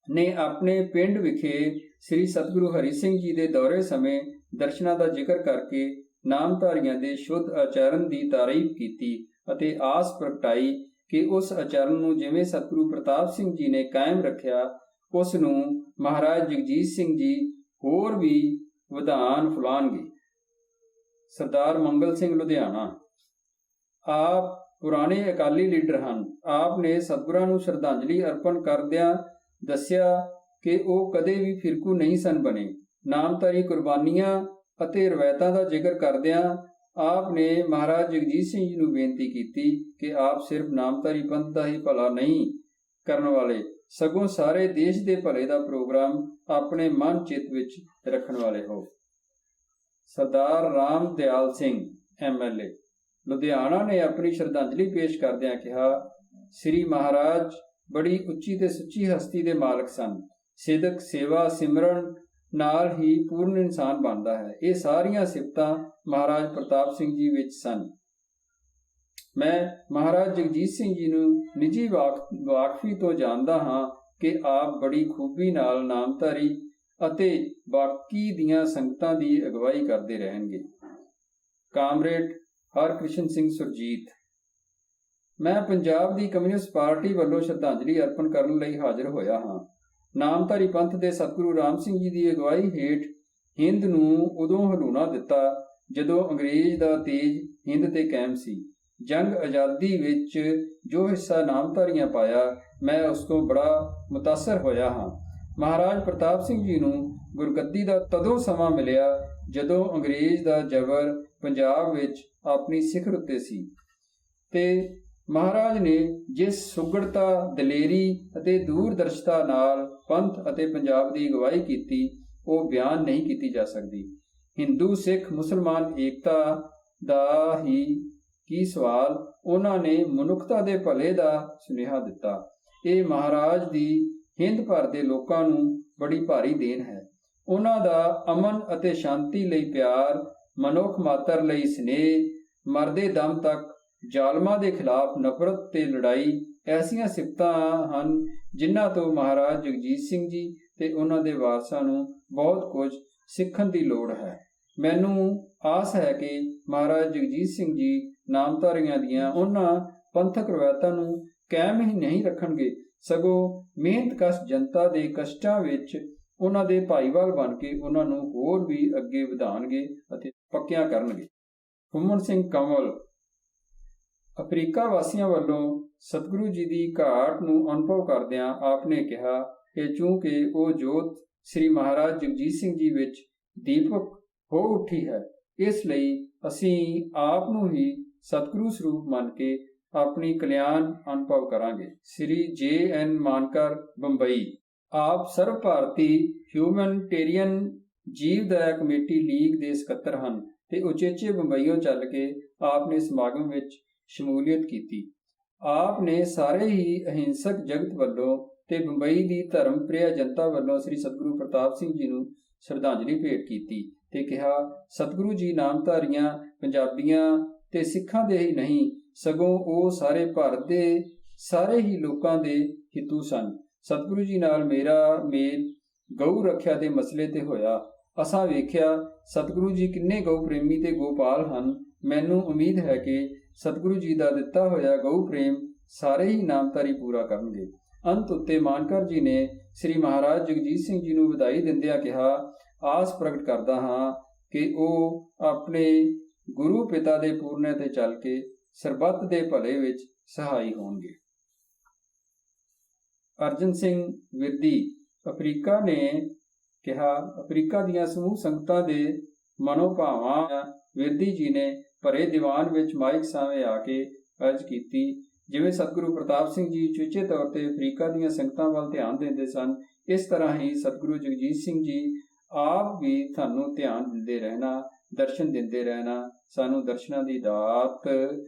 S1: ਨੇ ਆਪਣੇ ਪਿੰਡ ਵਿਖੇ ਸ੍ਰੀ ਸਤਿਗੁਰੂ ਹਰੀ ਸਿੰਘ ਜੀ ਦੇ ਦੌਰੇ ਸਮੇਂ ਦਰਸ਼ਨਾਂ ਦਾ ਜ਼ਿਕਰ ਕਰਕੇ ਨਾਮਧਾਰੀਆਂ ਦੇ ਸ਼ੁੱਧ ਆਚਰਣ ਦੀ ਤਾਰੀਫ ਕੀਤੀ ਅਤੇ ਆਸ ਪ੍ਰਗਟਾਈ ਕਿ ਉਸ ਆਚਰਣ ਨੂੰ ਜਿਵੇਂ ਸਤਿਗੁਰੂ ਪ੍ਰਤਾਪ ਸਿੰਘ ਜੀ ਨੇ ਕਾਇਮ ਰੱਖਿਆ, ਉਸ ਨੂੰ ਮਹਾਰਾਜ ਜਗਜੀਤ ਸਿੰਘ ਜੀ ਹੋਰ ਵੀ ਵਧਾਣ ਫੁਲਾਣਗੇ। ਸਰਦਾਰ ਮੰਗਲ ਸਿੰਘ ਲੁਧਿਆਣਾ ਆਪ ਪੁਰਾਣੇ ਅਕਾਲੀ ਲੀਡਰ ਹਨ। ਆਪ ਨੇ ਸਤਿਗੁਰਾਂ ਨੂੰ ਸ਼ਰਧਾਂਜਲੀ ਅਰਪਣ ਕਰਦਿਆਂ ਦੱਸਿਆ ਕਿ ਉਹ ਕਦੇ ਵੀ ਫਿਰਕੂ ਨਹੀਂ ਸਨ ਬਣੇ। ਨਾਮਧਾਰੀ ਕੁਰਬਾਨੀਆਂ ਅਤੇ ਰਵਾਇਤਾਂ ਦਾ ਜ਼ਿਕਰ ਕਰਦਿਆਂ ਆਪ ਨੇ ਮਹਾਰਾਜ ਜਗਜੀਤ ਸਿੰਘ ਜੀ ਨੂੰ ਬੇਨਤੀ ਕੀਤੀ ਕਿ ਆਪ ਸਿਰਫ ਨਾਮਧਾਰੀ ਪੰਥ ਦਾ ਹੀ ਭਲਾ ਨਹੀਂ ਕਰਨ ਵਾਲੇ, ਸਗੋਂ ਸਾਰੇ ਦੇਸ਼ ਦੇ ਭਲੇ ਦਾ ਪ੍ਰੋਗਰਾਮ ਆਪਣੇ ਮਨ ਚਿੱਤ ਵਿੱਚ ਰੱਖਣ ਵਾਲੇ ਹੋ। ਸਰਦਾਰ ਰਾਮ ਦਿਆਲ ਸਿੰਘ MLA ਲੁਧਿਆਣਾ ਨੇ ਆਪਣੀ ਸ਼ਰਧਾਂਜਲੀ ਪੇਸ਼ ਕਰਦਿਆਂ ਕਿਹਾ, ਸ੍ਰੀ ਮਹਾਰਾਜ ਬੜੀ ਉੱਚੀ ਤੇ ਸੁੱਚੀ ਹਸਤੀ ਦੇ ਮਾਲਕ ਸਨ। ਸਿਦਕ, ਸੇਵਾ, ਸਿਮਰਨ ਨਾਲ ਹੀ ਪੂਰਨ ਇਨਸਾਨ ਬਣਦਾ ਹੈ। ਇਹ ਸਾਰੀਆਂ ਸਿਫਤਾਂ ਮਹਾਰਾਜ ਪ੍ਰਤਾਪ ਸਿੰਘ ਜੀ ਵਿੱਚ ਸਨ। ਮੈਂ ਮਹਾਰਾਜ ਜਗਜੀਤ ਸਿੰਘ ਜੀ ਨੂੰ ਨਿੱਜੀ ਵਾਕਫੀ ਤੋਂ ਜਾਣਦਾ ਹਾਂ ਕਿ ਆਪ ਬੜੀ ਖੂਬੀ ਨਾਲ ਨਾਮਧਾਰੀ ਅਤੇ ਬਾਕੀ ਦੀਆਂ ਸੰਗਤਾਂ ਦੀ ਅਗਵਾਈ ਕਰਦੇ ਰਹਿਣਗੇ। ਕਾਮਰੇਡ ਹਰਕ੍ਰਿਸ਼ਨ ਸਿੰਘ ਸੁਰਜੀਤ ਮੈਂ ਪੰਜਾਬ ਦੀ ਕਮਿਊਨਿਸਟ ਪਾਰਟੀ ਵੱਲੋਂ ਸ਼ਰਧਾਂਜਲੀ ਅਰਪਣ ਕਰਨ ਲਈ ਹਾਜ਼ਰ ਹੋਇਆ ਹਾਂ। ਨਾਮਧਾਰੀ ਪੰਥ ਦੇ ਸਤਿਗੁਰੂ ਰਾਮ ਸਿੰਘ ਜੀ ਦੀ ਅਗਵਾਈ ਹੇਠ ਹਿੰਦ ਨੂੰ ਉਦੋਂ ਹਲੂਣਾ ਦਿੱਤਾ ਜਦੋਂ ਅੰਗਰੇਜ਼ ਦਾ ਤੇਜ ਹਿੰਦ ਤੇ ਕਾਇਮ ਸੀ। ਜੰਗ ਆਜ਼ਾਦੀ ਵਿੱਚ ਜੋ ਹਿੱਸਾ ਨਾਮਧਾਰੀਆਂ ਪਾਇਆ, ਮੈਂ ਉਸ ਤੋਂ ਬੜਾ ਮੁਤਾਸਰ ਹੋਇਆ ਹਾਂ। ਮਹਾਰਾਜ ਪ੍ਰਤਾਪ ਸਿੰਘ ਜੀ ਨੂੰ ਗੁਰਗੱਦੀ ਦਾ ਤਦੋਂ ਸਮਾਂ ਮਿਲਿਆ ਜਦੋਂ ਅੰਗਰੇਜ਼ ਦਾ ਜ਼ਬਰ ਪੰਜਾਬ ਵਿੱਚ ਆਪਣੀ ਸਿਖਰ ਉੱਤੇ ਸੀ ਤੇ ਮਹਾਰਾਜ ਨੇ ਜਿਸ ਸੁਘੜਤਾ, ਦਲੇਰੀ ਅਤੇ ਦੂਰਦਰਸ਼ਤਾ ਨਾਲ ਪੰਥ ਅਤੇ ਪੰਜਾਬ ਦੀ ਅਗਵਾਈ ਕੀਤੀ, ਉਹ ਬਿਆਨ ਨਹੀਂ ਕੀਤੀ ਜਾ ਸਕਦੀ। ਹਿੰਦੂ, ਸਿੱਖ, ਮੁਸਲਮਾਨ ਏਕਤਾ ਦਾ ਹੀ ਕੀ ਸਵਾਲ, ਉਹਨਾਂ ਨੇ ਮਨੁੱਖਤਾ ਦੇ ਭਲੇ ਦਾ ਸੁਨੇਹਾ ਦਿੱਤਾ। ਇਹ ਮਹਾਰਾਜ ਦੀ ਹਿੰਦ ਭਰ ਦੇ ਲੋਕਾਂ ਨੂੰ ਬੜੀ ਭਾਰੀ ਦੇਣ ਹੈ। ਉਹਨਾਂ ਦਾ ਅਮਨ ਅਤੇ ਸ਼ਾਂਤੀ ਲਈ ਪਿਆਰ, ਮਨੁੱਖ ਮਾਤਰ ਲਈ ਸਨੇਹ, ਮਰਦੇ ਦਮ ਤੱਕ ਜ਼ਾਲਮਾਂ ਦੇ ਖਿਲਾਫ ਨਫ਼ਰਤ ਤੇ ਲੜਾਈ ਐਸੀਆਂ ਸਿਫਤਾਂ ਹਨ ਜਿਨ੍ਹਾਂ ਤੋਂ ਮਹਾਰਾਜ ਜਗਜੀਤ ਸਿੰਘ ਜੀ ਤੇ ਉਹਨਾਂ ਦੇ ਵਾਰਸਾਂ ਨੂੰ ਬਹੁਤ ਕੁਝ ਸਿੱਖਣ ਦੀ ਲੋੜ ਹੈ। ਮੈਨੂੰ ਆਸ ਹੈ ਕਿ ਮਹਾਰਾਜ ਜਗਜੀਤ ਸਿੰਘ ਜੀ ਨਾਮਧਾਰੀਆਂ ਦੀਆਂ ਉਹਨਾਂ ਪੰਥਕ ਰਵਾਇਤਾਂ ਨੂੰ ਕਾਇਮ ਹੀ ਨਹੀਂ ਰੱਖਣਗੇ, ਸਗੋਂ ਮਿਹਨਤਕਸ਼ ਜਨਤਾ ਦੇ ਕਸ਼ਟਾਂ ਵਿੱਚ ਉਹਨਾਂ ਦੇ ਭਾਈਵਾਲ ਬਣ ਕੇ ਉਹਨਾਂ ਨੂੰ ਹੋਰ ਵੀ ਅੱਗੇ ਵਧਾਉਣਗੇ ਅਤੇ ਪੱਕਿਆਂ ਕਰਨਗੇ। ਫੁੰਮਣ ਸਿੰਘ ਕੰਵਲ ਅਫਰੀਕਾ ਵਾਸੀਆਂ ਵੱਲੋਂ ਸਤਿਗੁਰੂ ਜੀ ਦੀ ਘਾਟ ਨੂੰ ਅਨੁਭਵ ਕਰਦਿਆਂ ਆਪ ਨੇ ਕਿਹਾ ਕਿ ਚੂੰਕਿ ਉਹ ਜੋਤ ਸ੍ਰੀ ਮਹਾਰਾਜ ਜਗਜੀਤ ਸਿੰਘ ਜੀ ਵਿੱਚ ਦੀਪਕ ਹੋ ਉੱਠੀ ਹੈ, ਇਸ ਲਈ ਅਸੀਂ ਆਪ ਨੂੰ ਹੀ ਸਤਿਗੁਰੂ ਸਰੂਪ ਮੰਨ ਕੇ ਆਪਣੀ ਕਲਿਆਣ ਅਨੁਭਵ ਕਰਾਂਗੇ। ਸ੍ਰੀ J.N. ਮਾਨਕਰ, ਬੰਬਈ। ਆਪ ਸਰਵ ਭਾਰਤੀ ਹਿਊਮੈਨਿਟੇਰੀਅਨ ਜੀਵ ਦਇਆ ਕਮੇਟੀ ਲੀਗ ਦੇ ਸਕੱਤਰ ਹਨ ਤੇ ਉਚੇਚੇ ਬੰਬਈੋਂ ਚੱਲ ਕੇ ਆਪ ਨੇ ਸਮਾਗਮ ਵਿੱਚ ਸ਼ਮੂਲੀਅਤ ਕੀਤੀ। ਆਪ ਨੇ ਸਾਰੇ ਹੀ ਅਹਿੰਸਕ ਜਗਤ ਵੱਲੋਂ ਤੇ ਬੰਬਈ ਦੀ ਧਰਮ ਪ੍ਰਿਆ ਜਨਤਾ ਵੱਲੋਂ ਸ੍ਰੀ ਸਤਿਗੁਰੂ ਪ੍ਰਤਾਪ ਸਿੰਘ ਜੀ ਨੂੰ ਸ਼ਰਧਾਂਜਲੀ ਭੇਟ ਕੀਤੀ ਤੇ ਕਿਹਾ, ਸਤਿਗੁਰੂ ਜੀ ਨਾਮਧਾਰੀਆਂ ਪੰਜਾਬੀਆਂ ਤੇ ਸਿੱਖਾਂ ਦੇ ਹੀ ਨਹੀਂ ਸਗੋਂ ਉਹ ਸਾਰੇ ਭਾਰਤ ਦੇ ਸਾਰੇ ਹੀ ਲੋਕਾਂ ਦੇ ਹਿੱਤੂ ਸਨ। ਸਤਿਗੁਰੂ ਜੀ ਨਾਲ ਮੇਰਾ ਮੇਲ ਗਊ ਰੱਖਿਆ ਦੇ ਮਸਲੇ ਤੇ ਹੋਇਆ। ਅਸਾਂ ਵੇਖਿਆ ਸਤਿਗੁਰੂ ਜੀ ਕਿੰਨੇ ਗਊ ਪ੍ਰੇਮੀ ਤੇ ਗੋਪਾਲ ਹਨ। ਮੈਨੂੰ ਉਮੀਦ ਹੈ ਕਿ ਸਤਿਗੁਰੂ ਜੀ ਦਾ ਦਿੱਤਾ ਹੋਇਆ ਗਊ ਪ੍ਰੇਮ ਸਾਰੇ ਹੀ ਨਾਮਧਾਰੀ ਪੂਰਾ ਕਰਨਗੇ। ਅੰਤ ਉੱਤੇ ਮਾਨਕਰ ਜੀ ਨੇ ਸ੍ਰੀ ਮਹਾਰਾਜ ਜਗਜੀਤ ਸਿੰਘ ਜੀ ਨੂੰ ਵਧਾਈ ਦਿੰਦਿਆਂ ਕਿਹਾ, ਆਸ ਪ੍ਰਗਟ ਕਰਦਾ ਹਾਂ ਕਿ ਉਹ ਆਪਣੇ ਗੁਰੂ ਪਿਤਾ ਦੇ ਪੂਰਨੇ ਤੇ ਚੱਲ ਕੇ ਸਰਬੱਤ ਦੇ ਭਲੇ ਵਿੱਚ ਸਹਾਈ ਹੋਣਗੇ। ਅਰਜਨ ਸਿੰਘ ਵਿਰਦੀ, ਅਫਰੀਕਾ ਨੇ ਕਿਹਾ, ਅਫਰੀਕਾ ਦੀਆਂ ਸਮੂਹ ਸੰਗਤਾਂ ਦੇ ਮਨੋਭਾਵਾਂ ਵਿਰਦੀ ਜੀ ਨੇ ਭਰੇ ਦੀਵਾਨ ਵਿੱਚ ਮਾਈਕ ਸਾਹਮਣੇ ਆ ਕੇ ਅਰਜ਼ ਕੀਤੀ। ਜਿਵੇਂ ਸਤਿਗੁਰੂ ਪ੍ਰਤਾਪ ਸਿੰਘ ਜੀ ਚੁੱਚੇ ਤੌਰ ਤੇ ਅਫਰੀਕਾ ਦੀਆਂ ਸੰਗਤਾਂ ਵੱਲ ਧਿਆਨ ਦਿੰਦੇ ਸਨ, ਇਸ ਤਰ੍ਹਾਂ ਹੀ ਸਤਿਗੁਰੂ ਜਗਜੀਤ ਸਿੰਘ ਜੀ ਆਪ ਵੀ ਸਾਨੂੰ ਧਿਆਨ ਦਿੰਦੇ ਰਹਿਣਾ, ਦਰਸ਼ਨ ਦਿੰਦੇ ਰਹਿਣਾ। ਸਾਨੂੰ ਦਰਸ਼ਨਾਂ ਦੀ ਦਾਤ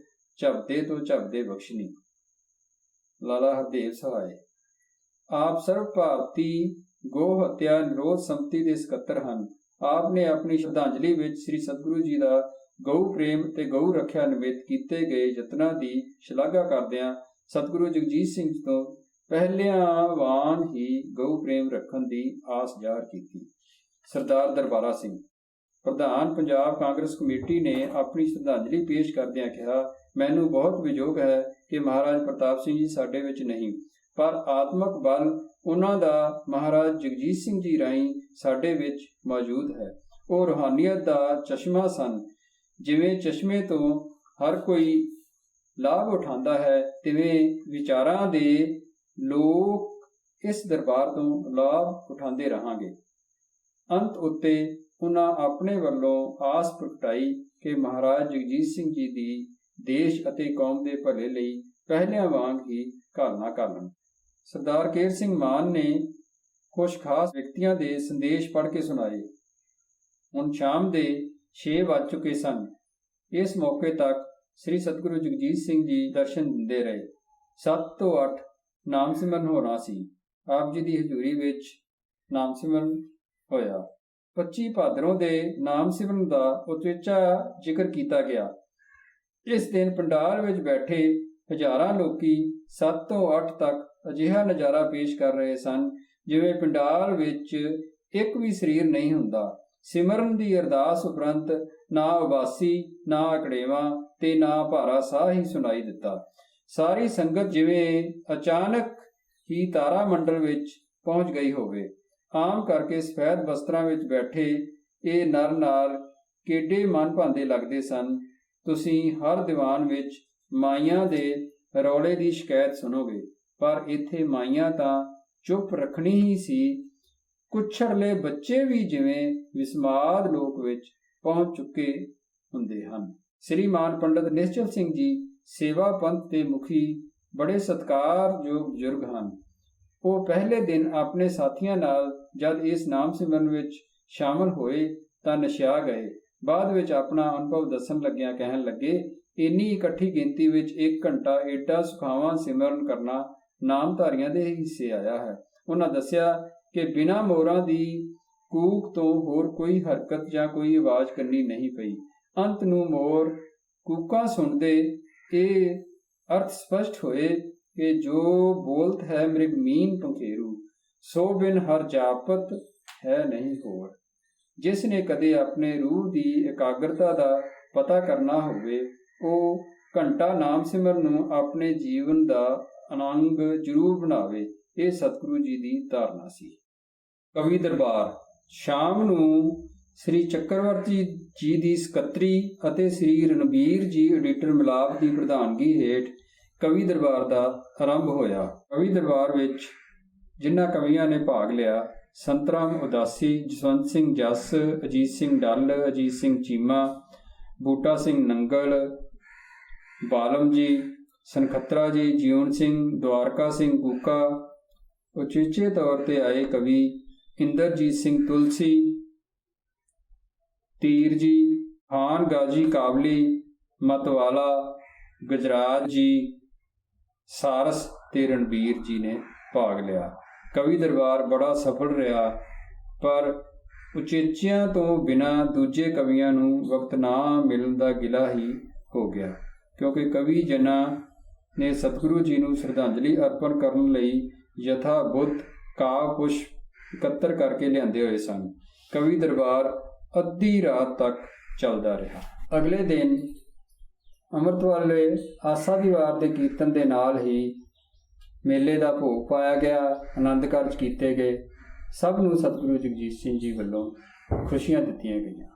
S1: ਝਪਦੇ ਤੋਂ ਝਪਦੇ ਬਖਸ਼ਣੀ। ਲਾਲਾ ਹਰਦੇਵ ਸਹਾਏ। ਆਪ ਸਰਵ ਭਾਰਤੀ ਗੋ ਹੱਤਿਆ ਨਿਰੋਧ ਸੰਮਤੀ ਦੇ ਸਕੱਤਰ ਹਨ। ਆਪ ਨੇ ਆਪਣੀ ਸ਼ਰਧਾਂਜਲੀ ਵਿੱਚ ਸ੍ਰੀ ਸਤਿਗੁਰੂ ਜੀ ਦਾ ਗਊ ਪ੍ਰੇਮ ਤੇ ਗਊ ਰੱਖਿਆ ਨਿਮਿਤ ਕੀਤੇ ਗਏ ਯਤਨਾਂ ਦੀ ਸ਼ਲਾਘਾ ਕਰਦਿਆਂ ਸਤਿਗੁਰੂ ਜਗਜੀਤ ਸਿੰਘ ਤੋਂ ਪਹਿਲਿਆਂ ਵਾਂਗ ਹੀ ਗਊ ਪ੍ਰੇਮ ਰੱਖਣ ਦੀ ਆਸ ਜ਼ਾਹਰ ਕੀਤੀ। ਸਰਦਾਰ ਦਰਬਾਰਾ ਸਿੰਘ, ਪ੍ਰਧਾਨ ਪੰਜਾਬ ਕਾਂਗਰਸ ਕਮੇਟੀ ਨੇ ਆਪਣੀ ਸ਼ਰਧਾਂਜਲੀ ਪੇਸ਼ ਕਰਦਿਆਂ ਕਿਹਾ, ਮੈਨੂੰ ਬਹੁਤ ਵਿਯੋਗ ਹੈ ਕਿ ਮਹਾਰਾਜ ਪ੍ਰਤਾਪ ਸਿੰਘ ਜੀ ਸਾਡੇ ਵਿੱਚ ਨਹੀਂ, ਪਰ ਆਤਮਕ ਬਲ ਉਹਨਾਂ ਦਾ ਮਹਾਰਾਜ ਜਗਜੀਤ ਸਿੰਘ ਜੀ ਰਾਹੀਂ ਸਾਡੇ ਵਿੱਚ ਮੌਜੂਦ ਹੈ। ਉਹ ਰੂਹਾਨੀਅਤ ਦਾ ਚਸ਼ਮਾ ਸਨ। ਜਿਵੇਂ ਚਸ਼ਮੇ ਤੋਂ ਹਰ ਕੋਈ ਲਾਭ ਉਠਾਉਂਦਾ ਹੈ, ਤਿਵੇਂ ਵਿਚਾਰਾਂ ਦੇ ਲੋਕ ਇਸ ਦਰਬਾਰ ਤੋਂ ਲਾਭ ਉਠਾਉਂਦੇ ਰਹਾਂਗੇ। ਅੰਤ ਉੱਤੇ ਉਹਨਾਂ ਆਪਣੇ ਵੱਲੋਂ ਆਸ ਪ੍ਰਗਟਾਈ ਕਿ ਮਹਾਰਾਜ ਜਗਜੀਤ ਸਿੰਘ ਜੀ ਦੀ ਦੇਸ਼ ਅਤੇ ਕੌਮ ਦੇ ਭਲੇ ਲਈ ਪਹਿਲਿਆਂ ਵਾਂਗ ਹੀ ਘਾਲਣਾ ਕਰਨ। ਸਰਦਾਰ ਕੇਰ ਸਿੰਘ ਮਾਨ ਨੇ ਕੁਝ ਖਾਸ ਵਿਅਕਤੀਆਂ ਦੇ ਸੰਦੇਸ਼ ਪੜ੍ਹ ਕੇ ਸੁਣਾਏ। ਹੁਣ ਸ਼ਾਮ ਦੇ 6 ਵੱਜ ਚੁੱਕੇ ਸਨ। ਇਸ ਮੌਕੇ ਤੱਕ ਸ੍ਰੀ ਸਤਿਗੁਰੂ ਜਗਜੀਤ ਸਿੰਘ ਜੀ ਦਰਸ਼ਨ ਦਿੰਦੇ ਰਹੇ। 7 ਤੋਂ 8 ਨਾਮ ਸਿਮਰਨ ਹੋਣਾ ਸੀ। ਆਪ ਜੀ ਦੀ ਹਜ਼ੂਰੀ ਵਿੱਚ ਨਾਮ ਸਿਮਰਨ ਹੋਇਆ। 25 ਭਾਦਰੋਂ ਦੇ ਨਾਮ ਸਿਮਰਨ ਦਾ ਉਚੇਚਾ ਜ਼ਿਕਰ ਕੀਤਾ ਗਿਆ। ਇਸ ਦਿਨ ਪੰਡਾਲ ਵਿੱਚ ਬੈਠੇ ਹਜ਼ਾਰਾਂ ਲੋਕੀ 7 ਤੋਂ 8 ਤੱਕ ਅਜਿਹਾ ਨਜ਼ਾਰਾ ਪੇਸ਼ ਕਰ ਰਹੇ ਸਨ ਜਿਵੇਂ ਪੰਡਾਲ ਵਿੱਚ ਇੱਕ ਵੀ ਸਰੀਰ ਨਹੀਂ ਹੁੰਦਾ। ਸਿਮਰਨ ਦੀ ਅਰਦਾਸ ਉਪਰੰਤ ਨਾ ਉਬਾਸੀ, ਨਾ ਅਕੜੇਵਾ ਤੇ ਨਾ ਭਾਰਾ ਸਾਹ ਹੀ ਸੁਣਾਈ ਦਿੱਤਾ। ਸਾਰੀ ਸੰਗਤ ਜਿਵੇਂ ਅਚਾਨਕ ਹੀ ਤਾਰਾ ਮੰਡਲ ਵਿੱਚ ਪਹੁੰਚ ਗਈ ਹੋਵੇ। ਆਮ ਕਰਕੇ ਸਫੈਦ ਬਸਤਰਾਂ ਵਿੱਚ ਬੈਠੇ ਇਹ ਨਰ ਨਾਰ ਕਿੱਡੇ ਮਨ ਭਾਉਂਦੇ ਲੱਗਦੇ ਸਨ। ਤੁਸੀਂ ਹਰ ਦੀਵਾਨ ਵਿੱਚ ਮਾਈਆਂ ਦੇ ਰੌਲੇ ਦੀ ਸ਼ਿਕਾਇਤ ਸੁਣੋਗੇ, ਪਰ ਇੱਥੇ ਮਾਈਆਂ ਤਾਂ ਚੁੱਪ ਰੱਖਣੀ ਹੀ ਸੀ। ਕੁੱਛੜਲੇ ਬੱਚੇ ਵੀ ਜਿਵੇਂ ਵਿਸਮਾਦ ਲੋਕ ਵਿੱਚ ਪਹੁੰਚ ਚੁੱਕੇ ਹੁੰਦੇ ਹਨ। ਸ੍ਰੀਮਾਨ ਪੰਡਤ ਨਿਸ਼ਚਲ ਸਿੰਘ ਜੀ ਸੇਵਾ ਪੰਥ ਦੇ ਮੁਖੀ ਬੜੇ ਸਤਿਕਾਰਯੋਗ ਬਜ਼ੁਰਗ ਹਨ। ਉਹ ਪਹਿਲੇ ਦਿਨ ਆਪਣੇ ਸਾਥੀਆਂ ਨਾਲ ਜਦ ਇਸ ਨਾਮ ਸਿਮਰਨ ਵਿੱਚ ਸ਼ਾਮਲ ਹੋਏ ਤਾਂ ਨਸ਼ਿਆ ਗਏ। ਬਾਅਦ ਵਿੱਚ ਆਪਣਾ ਅਨੁਭਵ ਦੱਸਣ ਲੱਗਿਆਂ ਕਹਿਣ ਲੱਗੇ, ਇੰਨੀ ਇਕੱਠੀ ਗਿਣਤੀ ਵਿੱਚ 1 ਘੰਟਾ ਏਡਾ ਸੁਖਾਵਾਂ ਸਿਮਰਨ ਕਰਨਾ ਨਾਮਧਾਰੀਆਂ ਦੇ ਹਿੱਸੇ ਆਇਆ ਹੈ। ਉਹਨਾਂ ਦੱਸਿਆ ਕਿ ਬਿਨਾਂ ਮੋਰਾਂ ਦੀ ਕੂਕ ਤੋਂ ਹੋਰ ਕੋਈ ਹਰਕਤ ਜਾਂ ਕੋਈ ਆਵਾਜ਼ ਕਰਨੀ ਨਹੀਂ ਪਈ। ਅੰਤ ਨੂੰ ਮੋਰ ਕੂਕਾਂ ਸੁਣਦੇ ਇਹ ਅਰਥ ਸਪਸ਼ਟ ਹੋਏ ਕਿ ਜੋ ਬੋਲਤ ਹੈ ਮ੍ਰਿਗ ਮੀਨ ਪੰਖੇਰੂ, ਸੋ ਬਿਨ ਹਰ ਜਾਪਤ ਹੈ ਨਹੀਂ ਹੋਰ। ਜਿਸ ਨੇ ਕਦੇ ਆਪਣੇ ਰੂਹ ਦੀ ਇਕਾਗਰਤਾ ਦਾ ਪਤਾ ਕਰਨਾ ਹੋਵੇ, ਉਹ ਘੰਟਾ ਨਾਮ ਸਿਮਰਨ ਨੂੰ ਆਪਣੇ ਜੀਵਨ ਦਾ ਅਨੰਗ ਜ਼ਰੂਰ ਬਣਾਵੇ। ਇਹ ਸਤਿਗੁਰੂ ਜੀ ਦੀ ਧਾਰਨਾ ਸੀ। ਕਵੀ ਦਰਬਾਰ। ਸ਼ਾਮ ਨੂੰ ਸ੍ਰੀ ਚੱਕਰਵਰਤੀ ਜੀ ਦੀ ਸਕੱਤਰੀ ਅਤੇ ਸ੍ਰੀ ਰਣਬੀਰ ਜੀ ਐਡੀਟਰ ਮਿਲਾਪ ਦੀ ਪ੍ਰਧਾਨਗੀ ਹੇਠ ਕਵੀ ਦਰਬਾਰ ਦਾ ਆਰੰਭ ਹੋਇਆ। ਕਵੀ ਦਰਬਾਰ ਵਿੱਚ ਜਿਨ੍ਹਾਂ ਕਵੀਆਂ ਨੇ ਭਾਗ ਲਿਆ, ਸੰਤਰਾਮ ਉਦਾਸੀ, ਜਸਵੰਤ ਸਿੰਘ ਜੱਸ, ਅਜੀਤ ਸਿੰਘ ਡੱਲ, ਅਜੀਤ ਸਿੰਘ ਚੀਮਾ, ਬੂਟਾ ਸਿੰਘ ਨੰਗਲ, ਬਾਲਮ ਜੀ, ਸਨਖਤਰਾ ਜੀ, ਜੀਉਣ ਸਿੰਘ, ਦਵਾਰਕਾ ਸਿੰਘ ਕੂਕਾ। ਉਚੇਚੇ ਤੌਰ ਤੇ ਆਏ ਕਵੀ ਇੰਦਰਜੀਤ ਸਿੰਘ ਤੁਲਸੀ, ਤੀਰ ਜੀ, ਖਾਨ ਗਾਜੀ ਕਾਬਲੀ, ਮਤਵਾਲਾ, ਗਜਰਾਜ ਜੀ, ਸਾਰਸ ਤੇ ਰਣਬੀਰ ਜੀ ਨੇ ਭਾਗ ਲਿਆ। ਕਵੀ ਦਰਬਾਰ ਬੜਾ ਸਫਲ ਰਿਹਾ, ਪਰ ਉਚੇਚਿਆਂ ਤੋਂ ਬਿਨਾਂ ਦੂਜੇ ਕਵੀਆਂ ਨੂੰ ਵਕਤ ਨਾ ਮਿਲਣ ਦਾ ਗਿਲਾ ਹੀ ਹੋ ਗਿਆ, ਕਿਉਂਕਿ ਕਵੀ ਜਨਾਂ ਨੇ ਸਤਿਗੁਰੂ ਜੀ ਨੂੰ ਸ਼ਰਧਾਂਜਲੀ ਅਰਪਣ ਕਰਨ ਲਈ ਯਥਾ ਬੁੱਧ ਕਾਵਿ ਪੁਸ਼ਪ ਇਕੱਤਰ ਕਰਕੇ ਲਿਆਂਦੇ ਹੋਏ ਸਨ। ਕਵੀ ਦਰਬਾਰ ਅੱਧੀ ਰਾਤ ਤੱਕ ਚੱਲਦਾ ਰਿਹਾ। ਅਗਲੇ ਦਿਨ ਅੰਮ੍ਰਿਤ ਵਾਲੇ ਆਸਾ ਦੀ ਵਾਰ ਦੇ ਕੀਰਤਨ ਦੇ ਨਾਲ ਹੀ ਮੇਲੇ ਦਾ ਭੋਗ ਪਾਇਆ ਗਿਆ, ਆਨੰਦ ਕਾਰਜ ਕੀਤੇ ਗਏ। ਸਭ ਨੂੰ ਸਤਿਗੁਰੂ ਜਗਜੀਤ ਸਿੰਘ ਜੀ ਵੱਲੋਂ ਖੁਸ਼ੀਆਂ ਦਿੱਤੀਆਂ ਗਈਆਂ।